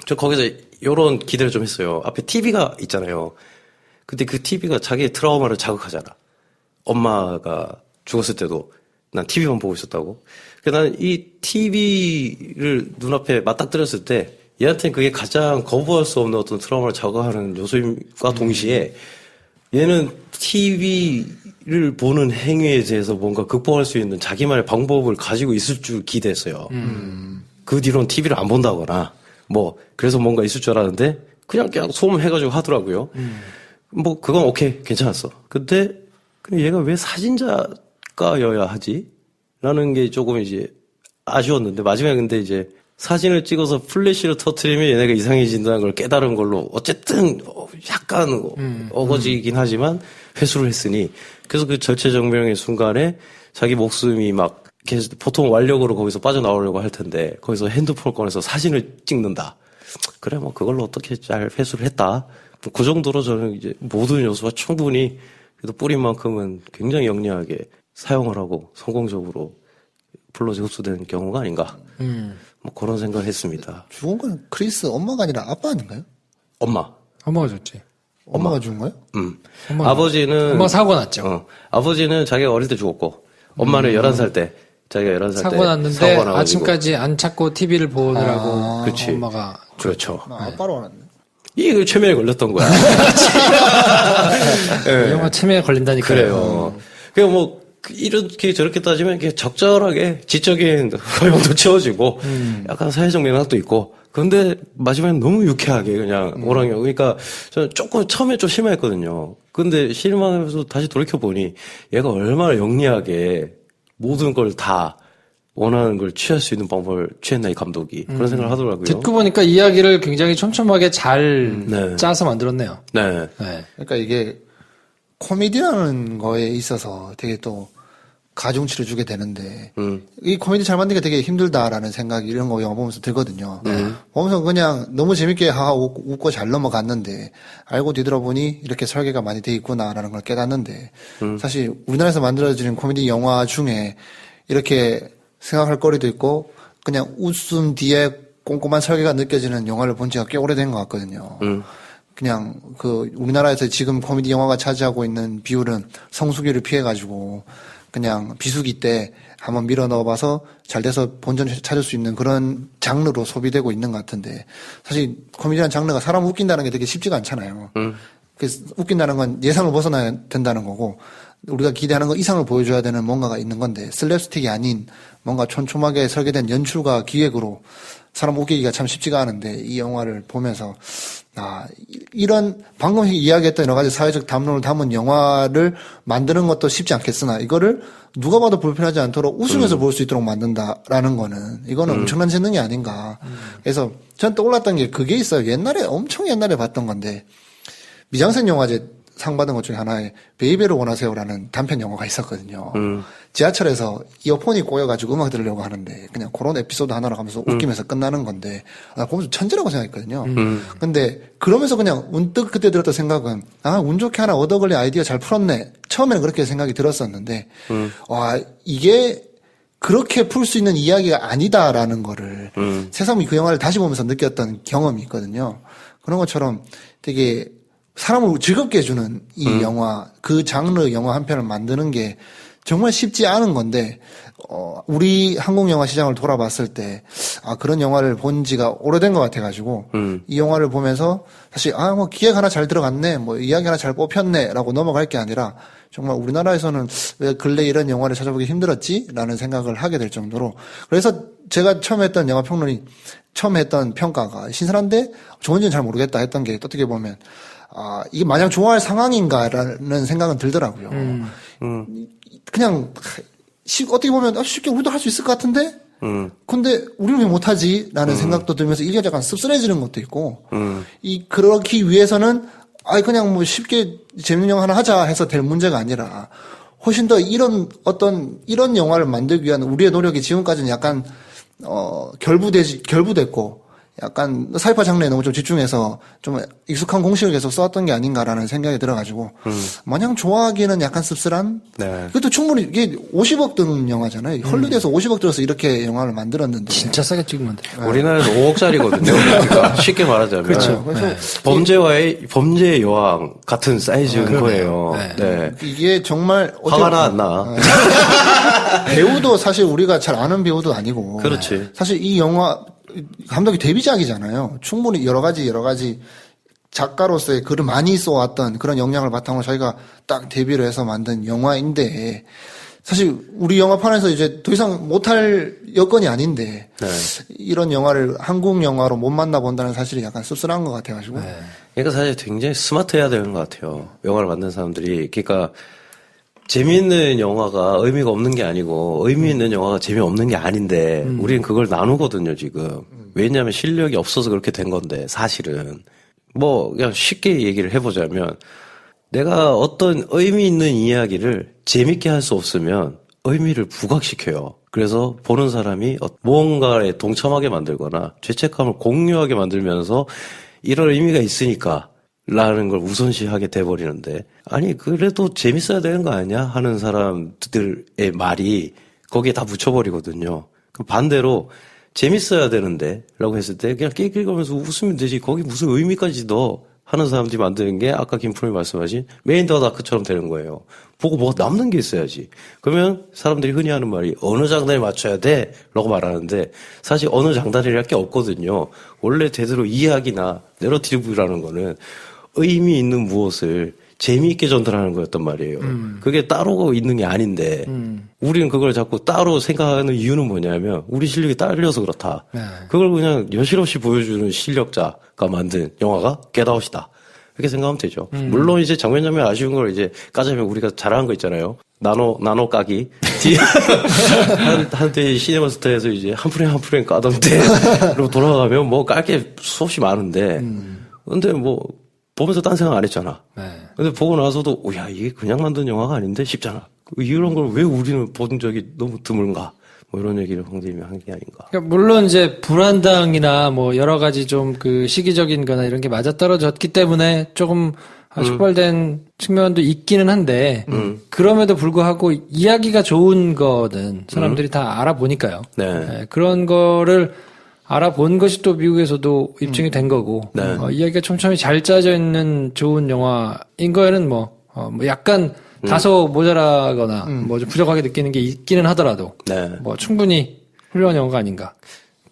저 거기서 이런 기대를 좀 했어요. 앞에 TV가 있잖아요. 근데 그 TV가 자기의 트라우마를 자극하잖아. 엄마가 죽었을 때도 난 TV만 보고 있었다고. 그러니까 나는 이 TV를 눈앞에 맞닥뜨렸을 때 얘한테는 그게 가장 거부할 수 없는 어떤 트라우마를 자극하는 요소임과 동시에 얘는 TV를 보는 행위에 대해서 뭔가 극복할 수 있는 자기만의 방법을 가지고 있을 줄 기대했어요. 그 뒤로는 TV를 안 본다거나 뭐 그래서 뭔가 있을 줄 알았는데 그냥 소음해가지고 하더라고요. 뭐 그건 오케이 괜찮았어. 근데 얘가 왜 사진작가여야 하지? 라는 게 조금 이제 아쉬웠는데 마지막에 근데 이제 사진을 찍어서 플래시를 터트리면 얘네가 이상해진다는 걸 깨달은 걸로 어쨌든 약간 어거지긴 하지만 회수를 했으니 그래서 그 절체절명의 순간에 자기 목숨이 막 보통 완력으로 거기서 빠져나오려고 할 텐데 거기서 핸드폰을 꺼내서 사진을 찍는다. 그래 뭐 그걸로 어떻게 잘 회수를 했다. 그 정도로 저는 이제 모든 요소가 충분히 그래도 뿌린 만큼은 굉장히 영리하게 사용을 하고 성공적으로 플롯이 흡수된 경우가 아닌가. 뭐 그런 생각을 했습니다. 죽은 건 크리스 엄마가 아니라 아빠 아닌가요? 엄마가 줬지. 엄마가 죽은 거예요? 아버지는 엄마 사고 났죠. 아버지는 자기가 어릴 때 죽었고 엄마는 11살 때 자기가 11살 때 사고 났는데 사고가 나가지고. 아침까지 안 찾고 TV를 보느라고 그치. 엄마가 그렇죠. 아빠로 알았네. 이게 최면에 걸렸던 거야. 이 영화 치매에 걸린다니까요. 그래요. 그냥 뭐 이렇게 저렇게 따지면 이게 적절하게 지적인 허용도 채워지고 약간 사회적 맥락도 있고 그런데 마지막에 너무 유쾌하게 그냥 오랑이 그러니까 저는 조금 처음에 좀 실망했거든요. 근데 실망하면서 다시 돌이켜보니 얘가 얼마나 영리하게 모든 걸 다 원하는 걸 취할 수 있는 방법을 취했나 이 감독이 그런 생각을 하더라고요. 듣고 보니까 이야기를 굉장히 촘촘하게 잘 네. 짜서 만들었네요. 네. 네. 그러니까 이게 코미디라는 거에 있어서 되게 또 가중치를 주게 되는데 이 코미디 잘 만드는 게 되게 힘들다라는 생각이 이런 거 영화 보면서 들거든요. 보면서 그냥 너무 재밌게 웃고 잘 넘어갔는데 알고 뒤돌아보니 이렇게 설계가 많이 돼 있구나라는 걸 깨닫는데 사실 우리나라에서 만들어지는 코미디 영화 중에 이렇게 생각할 거리도 있고 그냥 웃음 뒤에 꼼꼼한 설계가 느껴지는 영화를 본 지가 꽤 오래된 것 같거든요. 그냥 그 우리나라에서 지금 코미디 영화가 차지하고 있는 비율은 성수기를 피해가지고 그냥 비수기 때 한번 밀어 넣어봐서 잘 돼서 본전 찾을 수 있는 그런 장르로 소비되고 있는 것 같은데 사실 코미디라는 장르가 사람 웃긴다는 게 되게 쉽지가 않잖아요. 그래서 웃긴다는 건 예상을 벗어나야 된다는 거고 우리가 기대하는 것 이상을 보여줘야 되는 뭔가가 있는 건데 슬랩스틱이 아닌 뭔가 촘촘하게 설계된 연출과 기획으로 사람 웃기기가 참 쉽지가 않은데 이 영화를 보면서 이런 방금 이야기했던 여러 가지 사회적 담론을 담은 영화를 만드는 것도 쉽지 않겠으나 이거를 누가 봐도 불편하지 않도록 웃으면서 볼 수 있도록 만든다라는 거는 이거는 엄청난 재능이 아닌가. 그래서 전 떠올랐던 게 그게 있어요. 엄청 옛날에 봤던 건데 미장센 영화제 상 받은 것 중에 하나에 베이베를 원하세요라는 단편 영화가 있었거든요. 지하철에서 이어폰이 꼬여가지고 음악 들으려고 하는데 그냥 그런 에피소드 하나로 가면서 웃기면서 끝나는 건데 보면서 천재라고 생각했거든요. 근데 그러면서 그냥 문득 그때 들었던 생각은 운 좋게 하나 얻어 걸린 아이디어 잘 풀었네. 처음에는 그렇게 생각이 들었었는데 와 이게 그렇게 풀 수 있는 이야기가 아니다라는 거를 새삼 그 영화를 다시 보면서 느꼈던 경험이 있거든요. 그런 것처럼 되게 사람을 즐겁게 해주는 이 영화, 그 장르 영화 한 편을 만드는 게 정말 쉽지 않은 건데, 우리 한국 영화 시장을 돌아봤을 때, 그런 영화를 본 지가 오래된 것 같아가지고, 이 영화를 보면서 사실, 뭐 기획 하나 잘 들어갔네, 뭐 이야기 하나 잘 뽑혔네, 라고 넘어갈 게 아니라, 정말 우리나라에서는 왜 근래 이런 영화를 찾아보기 힘들었지? 라는 생각을 하게 될 정도로, 그래서 제가 처음 했던 영화 평론이, 처음 했던 평가가 신선한데 좋은지는 잘 모르겠다 했던 게 어떻게 보면, 이게 마냥 좋아할 상황인가라는 생각은 들더라고요. 그냥, 어떻게 보면 쉽게 우리도 할 수 있을 것 같은데? 근데 우리는 왜 못하지? 라는 생각도 들면서 이게 약간 씁쓸해지는 것도 있고, 그렇기 위해서는, 그냥 뭐 쉽게 재밌는 영화 하나 하자 해서 될 문제가 아니라, 훨씬 더 이런 영화를 만들기 위한 우리의 노력이 지금까지는 약간, 결부됐고, 약간 사이파 장르에 너무 좀 집중해서 좀 익숙한 공식을 계속 써왔던 게 아닌가라는 생각이 들어가지고 마냥 좋아하기에는 약간 씁쓸한. 네. 그것도 충분히 이게 50억 든 영화잖아요. 헐리우드에서 50억 들어서 이렇게 영화를 만들었는데 진짜 싸게 찍은 건데. 우리나라에서 5억짜리거든요. 그러니까 쉽게 말하자면. 그렇죠. 그래서 범죄의 여왕 같은 사이즈인 거예요. 네. 이게 정말 화가 안 나. 배우도 사실 우리가 잘 아는 배우도 아니고. 그렇지. 사실 이 영화 감독이 데뷔작이잖아요. 충분히 여러 가지 작가로서의 글을 많이 써왔던 그런 역량을 바탕으로 자기가 딱 데뷔를 해서 만든 영화인데 사실 우리 영화판에서 이제 더 이상 못할 여건이 아닌데 이런 영화를 한국 영화로 못 만나본다는 사실이 약간 씁쓸한 것 같아가지고. 그러니까 사실 굉장히 스마트해야 되는 것 같아요. 영화를 만든 사람들이. 그러니까 재미있는 영화가 의미가 없는 게 아니고 의미 있는 영화가 재미없는 게 아닌데 우리는 그걸 나누거든요, 지금. 왜냐하면 실력이 없어서 그렇게 된 건데 사실은. 뭐 그냥 쉽게 얘기를 해보자면 내가 어떤 의미 있는 이야기를 재밌게 할 수 없으면 의미를 부각시켜요. 그래서 보는 사람이 무언가에 동참하게 만들거나 죄책감을 공유하게 만들면서 이런 의미가 있으니까 라는 걸 우선시하게 돼버리는데 아니 그래도 재밌어야 되는 거 아니야? 하는 사람들의 말이 거기에 다 붙여버리거든요. 그럼 반대로 재밌어야 되는데 라고 했을 때 그냥 낄낄거면서 웃으면 되지 거기 무슨 의미까지 넣어 하는 사람들이 만드는 게 아까 김프로님 말씀하신 메인 더 다크처럼 되는 거예요. 보고 뭐가 남는 게 있어야지. 그러면 사람들이 흔히 하는 말이 어느 장단에 맞춰야 돼? 라고 말하는데 사실 어느 장단이랄 게 없거든요. 원래 제대로 이야기나 내러티브라는 거는 의미 있는 무엇을 재미있게 전달하는 거였단 말이에요. 그게 따로 있는 게 아닌데 우리는 그걸 자꾸 따로 생각하는 이유는 뭐냐면 우리 실력이 딸려서 그렇다. 네. 그걸 그냥 여실없이 보여주는 실력자가 만든 영화가 겟아웃이다. 이렇게 생각하면 되죠. 물론 이제 장면 아쉬운 걸 이제 까자면 우리가 잘하는 거 있잖아요. 나노 까기. 한때 시네마스터에서 이제 한 프레임 까던 때로 돌아가면 뭐 깔 게 수없이 많은데 근데 뭐 보면서 딴 생각 안 했잖아. 네. 근데 보고 나서도, 야, 이게 그냥 만든 영화가 아닌데 싶잖아. 이런 걸 왜 우리는 본 적이 너무 드문가? 뭐 이런 얘기를 홍대님이 한 게 아닌가. 그러니까 물론 이제 불안당이나 뭐 여러 가지 좀 그 시기적인 거나 이런 게 맞아떨어졌기 때문에 조금 촉발된 측면도 있기는 한데, 그럼에도 불구하고 이야기가 좋은 거는 사람들이 다 알아보니까요. 네. 네, 그런 거를 알아본 것이 또 미국에서도 입증이 된 거고, 네. 이야기가 촘촘히 잘 짜져 있는 좋은 영화인 거에는 뭐 약간 다소 모자라거나 뭐 좀 부족하게 느끼는 게 있기는 하더라도, 네. 뭐 충분히 훌륭한 영화가 아닌가.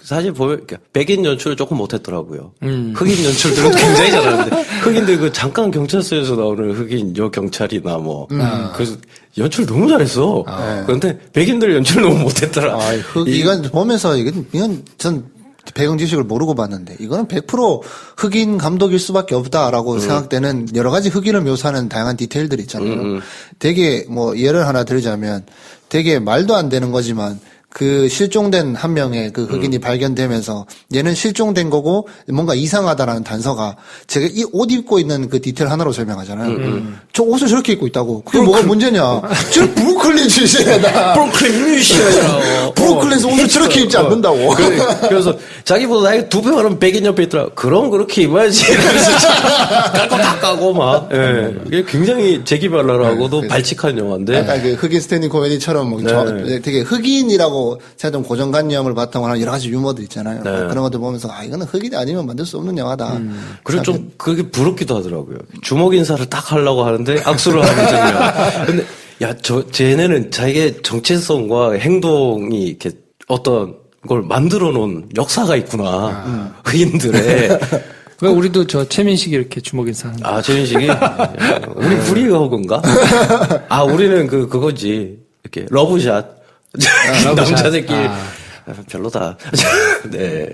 사실 보면, 백인 연출을 조금 못했더라고요. 흑인 연출들은 굉장히 잘하는데, 흑인들 그 잠깐 경찰서에서 나오는 흑인 경찰이나 뭐, 그래서 연출 너무 잘했어. 그런데 백인들 연출 너무 못했더라. 이건 보면서 이건 전 배경 지식을 모르고 봤는데 이거는 100% 흑인 감독일 수밖에 없다라고 생각되는 여러 가지 흑인을 묘사하는 다양한 디테일들이 있잖아요. 되게 뭐 예를 하나 들자면 되게 말도 안 되는 거지만 그 실종된 한 명의 그 흑인이 발견되면서 얘는 실종된 거고 뭔가 이상하다라는 단서가 제가 이 옷 입고 있는 그 디테일 하나로 설명하잖아요. 저 옷을 저렇게 입고 있다고. 그게 뭐가 문제냐. 저 브루클린 출신이다. 브루클린 뮤지션이라고. 브루클린에서 옷을 저렇게 입지 않는다고. 그래서 자기보다 나이 2배 많은 백인 옆에 있더라. 그럼 그렇게 입어야지. 깔 거 다 까고 막. 예. 이게 굉장히 재기발랄하고도 발칙한 영화인데. 약간 그 흑인 스탠딩 코미디처럼 뭐 되게 흑인이라고 제가 좀 고정관념을 바탕으로 하는 여러 가지 유머들 있잖아요. 네. 그런 것들 보면서 이거는 흑인이 아니면 만들 수 없는 영화다. 그리고 좀 그게 부럽기도 하더라고요. 주먹 인사를 딱 하려고 하는데 악수를 하는 장면. 근데 쟤네는 자기의 정체성과 행동이 이렇게 어떤 걸 만들어 놓은 역사가 있구나. 흑인들의. 왜 우리도 저 최민식이 이렇게 주먹 인사하는 거? 최민식이? 우리 브리허그인가? 우리는 그거지. 이렇게 러브샷. 남자들끼리 별로다. 네.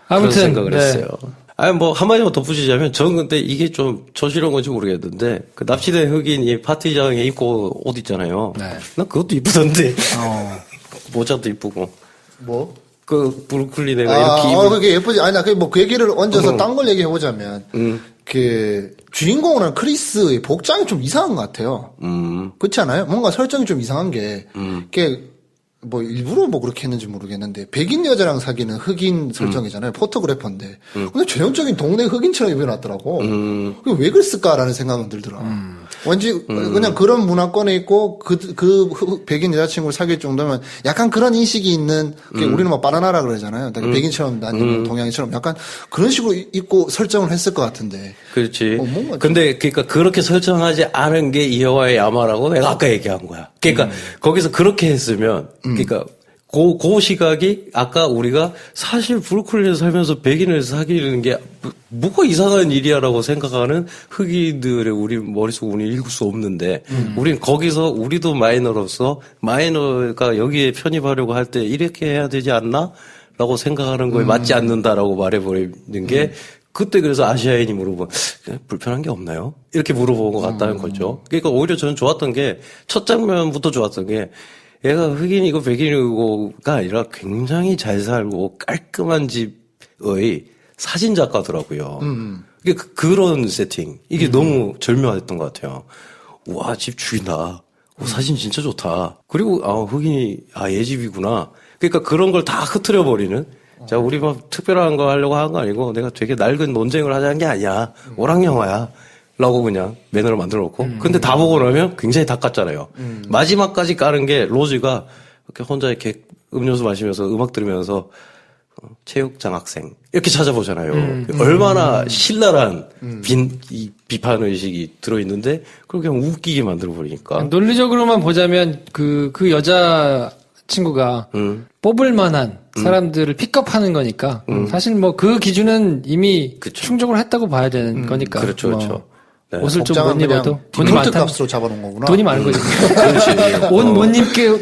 아무튼, 그런 생각을 네. 했어요. 뭐 한마디만 덧붙이자면 저는 근데 이게 좀 저질한 건지 모르겠는데 그 납치된 흑인이 파티장에 입고 옷 있잖아요. 네. 난 그것도 이쁘던데. 모자도 이쁘고. 뭐? 그 브루클린 애가 이렇게 입은. 그게 예쁘지. 나 그 얘기를 얹어서 딴 걸 얘기해 보자면 그 주인공은 크리스의 복장이 좀 이상한 것 같아요. 그렇지 않아요? 뭔가 설정이 좀 이상한 게 뭐 일부러 뭐 그렇게 했는지 모르겠는데 백인 여자랑 사귀는 흑인 설정이잖아요. 포토그래퍼인데 근데 전형적인 동네 흑인처럼 입어놨더라고. 그게 왜 그랬을까라는 생각은 들더라. 왠지 그냥 그런 문화권에 있고 그 백인 여자친구를 사귈 정도면 약간 그런 인식이 있는 우리는 뭐 바나나라 그러잖아요. 백인처럼 아니면 동양인처럼 약간 그런 식으로 입고 설정을 했을 것 같은데. 그렇지. 뭔가 근데 그러니까 그렇게 설정하지 않은 게 이 영화의 야마라고 내가 아까 얘기한 거야. 그러니까 거기서 그렇게 했으면 그러니까 그 시각이 아까 우리가 사실 브루클린에 살면서 백인을 사귀는 게 뭐가 이상한 일이야라고 생각하는 흑인들의 우리 머릿속 운이 읽을 수 없는데 우린 거기서 우리도 마이너로서 마이너가 여기에 편입하려고 할 때 이렇게 해야 되지 않나? 라고 생각하는 거에 맞지 않는다라고 말해버리는 게 그때 그래서 아시아인이 물어본 불편한 게 없나요? 이렇게 물어본 것 같다는 거죠. 그러니까 오히려 저는 좋았던 게 첫 장면부터 좋았던 게 얘가 흑인이고 백인이고가 아니라 굉장히 잘 살고 깔끔한 집의 사진 작가더라고요. 이게 그런 세팅 이게 너무 절묘했던 것 같아요. 와, 집 죽인다. 사진 진짜 좋다. 그리고 흑인이 얘 집이구나. 그러니까 그런 걸 다 흐트려 버리는. 자, 우리 막 특별한 거 하려고 한 거 아니고 내가 되게 낡은 논쟁을 하자는 게 아니야. 오락 영화야. 라고 그냥 매너를 만들어 놓고. 근데 다 보고 나면 굉장히 다 깠잖아요. 마지막까지 까는 게 로즈가 이렇게 혼자 이렇게 음료수 마시면서 음악 들으면서 체육장학생 이렇게 찾아보잖아요. 얼마나 신랄한 이 비판 의식이 들어있는데 그걸 그냥 웃기게 만들어 버리니까. 논리적으로만 보자면 그 여자 친구가 뽑을 만한 사람들을 픽업하는 거니까 사실 뭐 그 기준은 이미 그쵸. 충족을 했다고 봐야 되는 거니까. 그렇죠, 그렇죠. 네. 옷을 좀 복장은 못 입어도 그냥 돈이 디폴트 많다. 값으로 잡아놓은 거구나. 돈이 많은 거지. 그렇지. 옷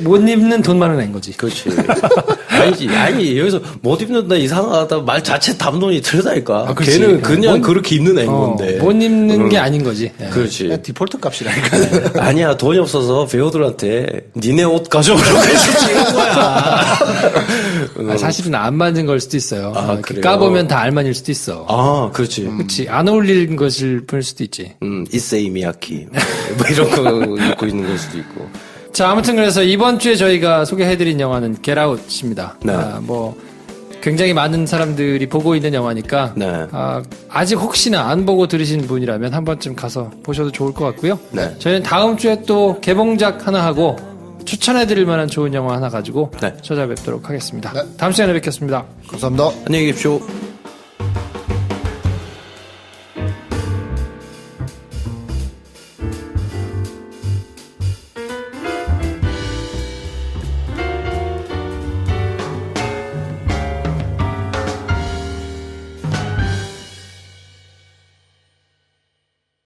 못 입는 돈 많은 애인 거지. 그렇지. 아니, 여기서 못 입는다 이상하다 말 자체 담론이 틀리다니까. 그렇지. 걔는 그냥 그렇게 입는 애인 건데. 못 입는 게 아닌 거지. 예. 그렇지. 그냥 디폴트 값이라니까. 아니야, 돈이 없어서 배우들한테 니네 옷 가져오라고 해서 찍은 거야. 사실은 안 맞는 걸 수도 있어요. 이렇게 그래요? 까보면 다 알만일 수도 있어. 그렇지. 그렇지. 안 어울리는 것일 뿐일 수도 있지. 이세이 미야키. 뭐 이런 거 입고 있는 걸 수도 있고. 자, 아무튼 그래서 이번 주에 저희가 소개해드린 영화는 Get Out입니다. 네. 뭐 굉장히 많은 사람들이 보고 있는 영화니까 네. 아직 혹시나 안 보고 들으신 분이라면 한 번쯤 가서 보셔도 좋을 것 같고요. 네. 저희는 다음 주에 또 개봉작 하나 하고 추천해드릴 만한 좋은 영화 하나 가지고 네. 찾아뵙도록 하겠습니다. 다음 시간에 뵙겠습니다. 감사합니다. 안녕히 계십시오.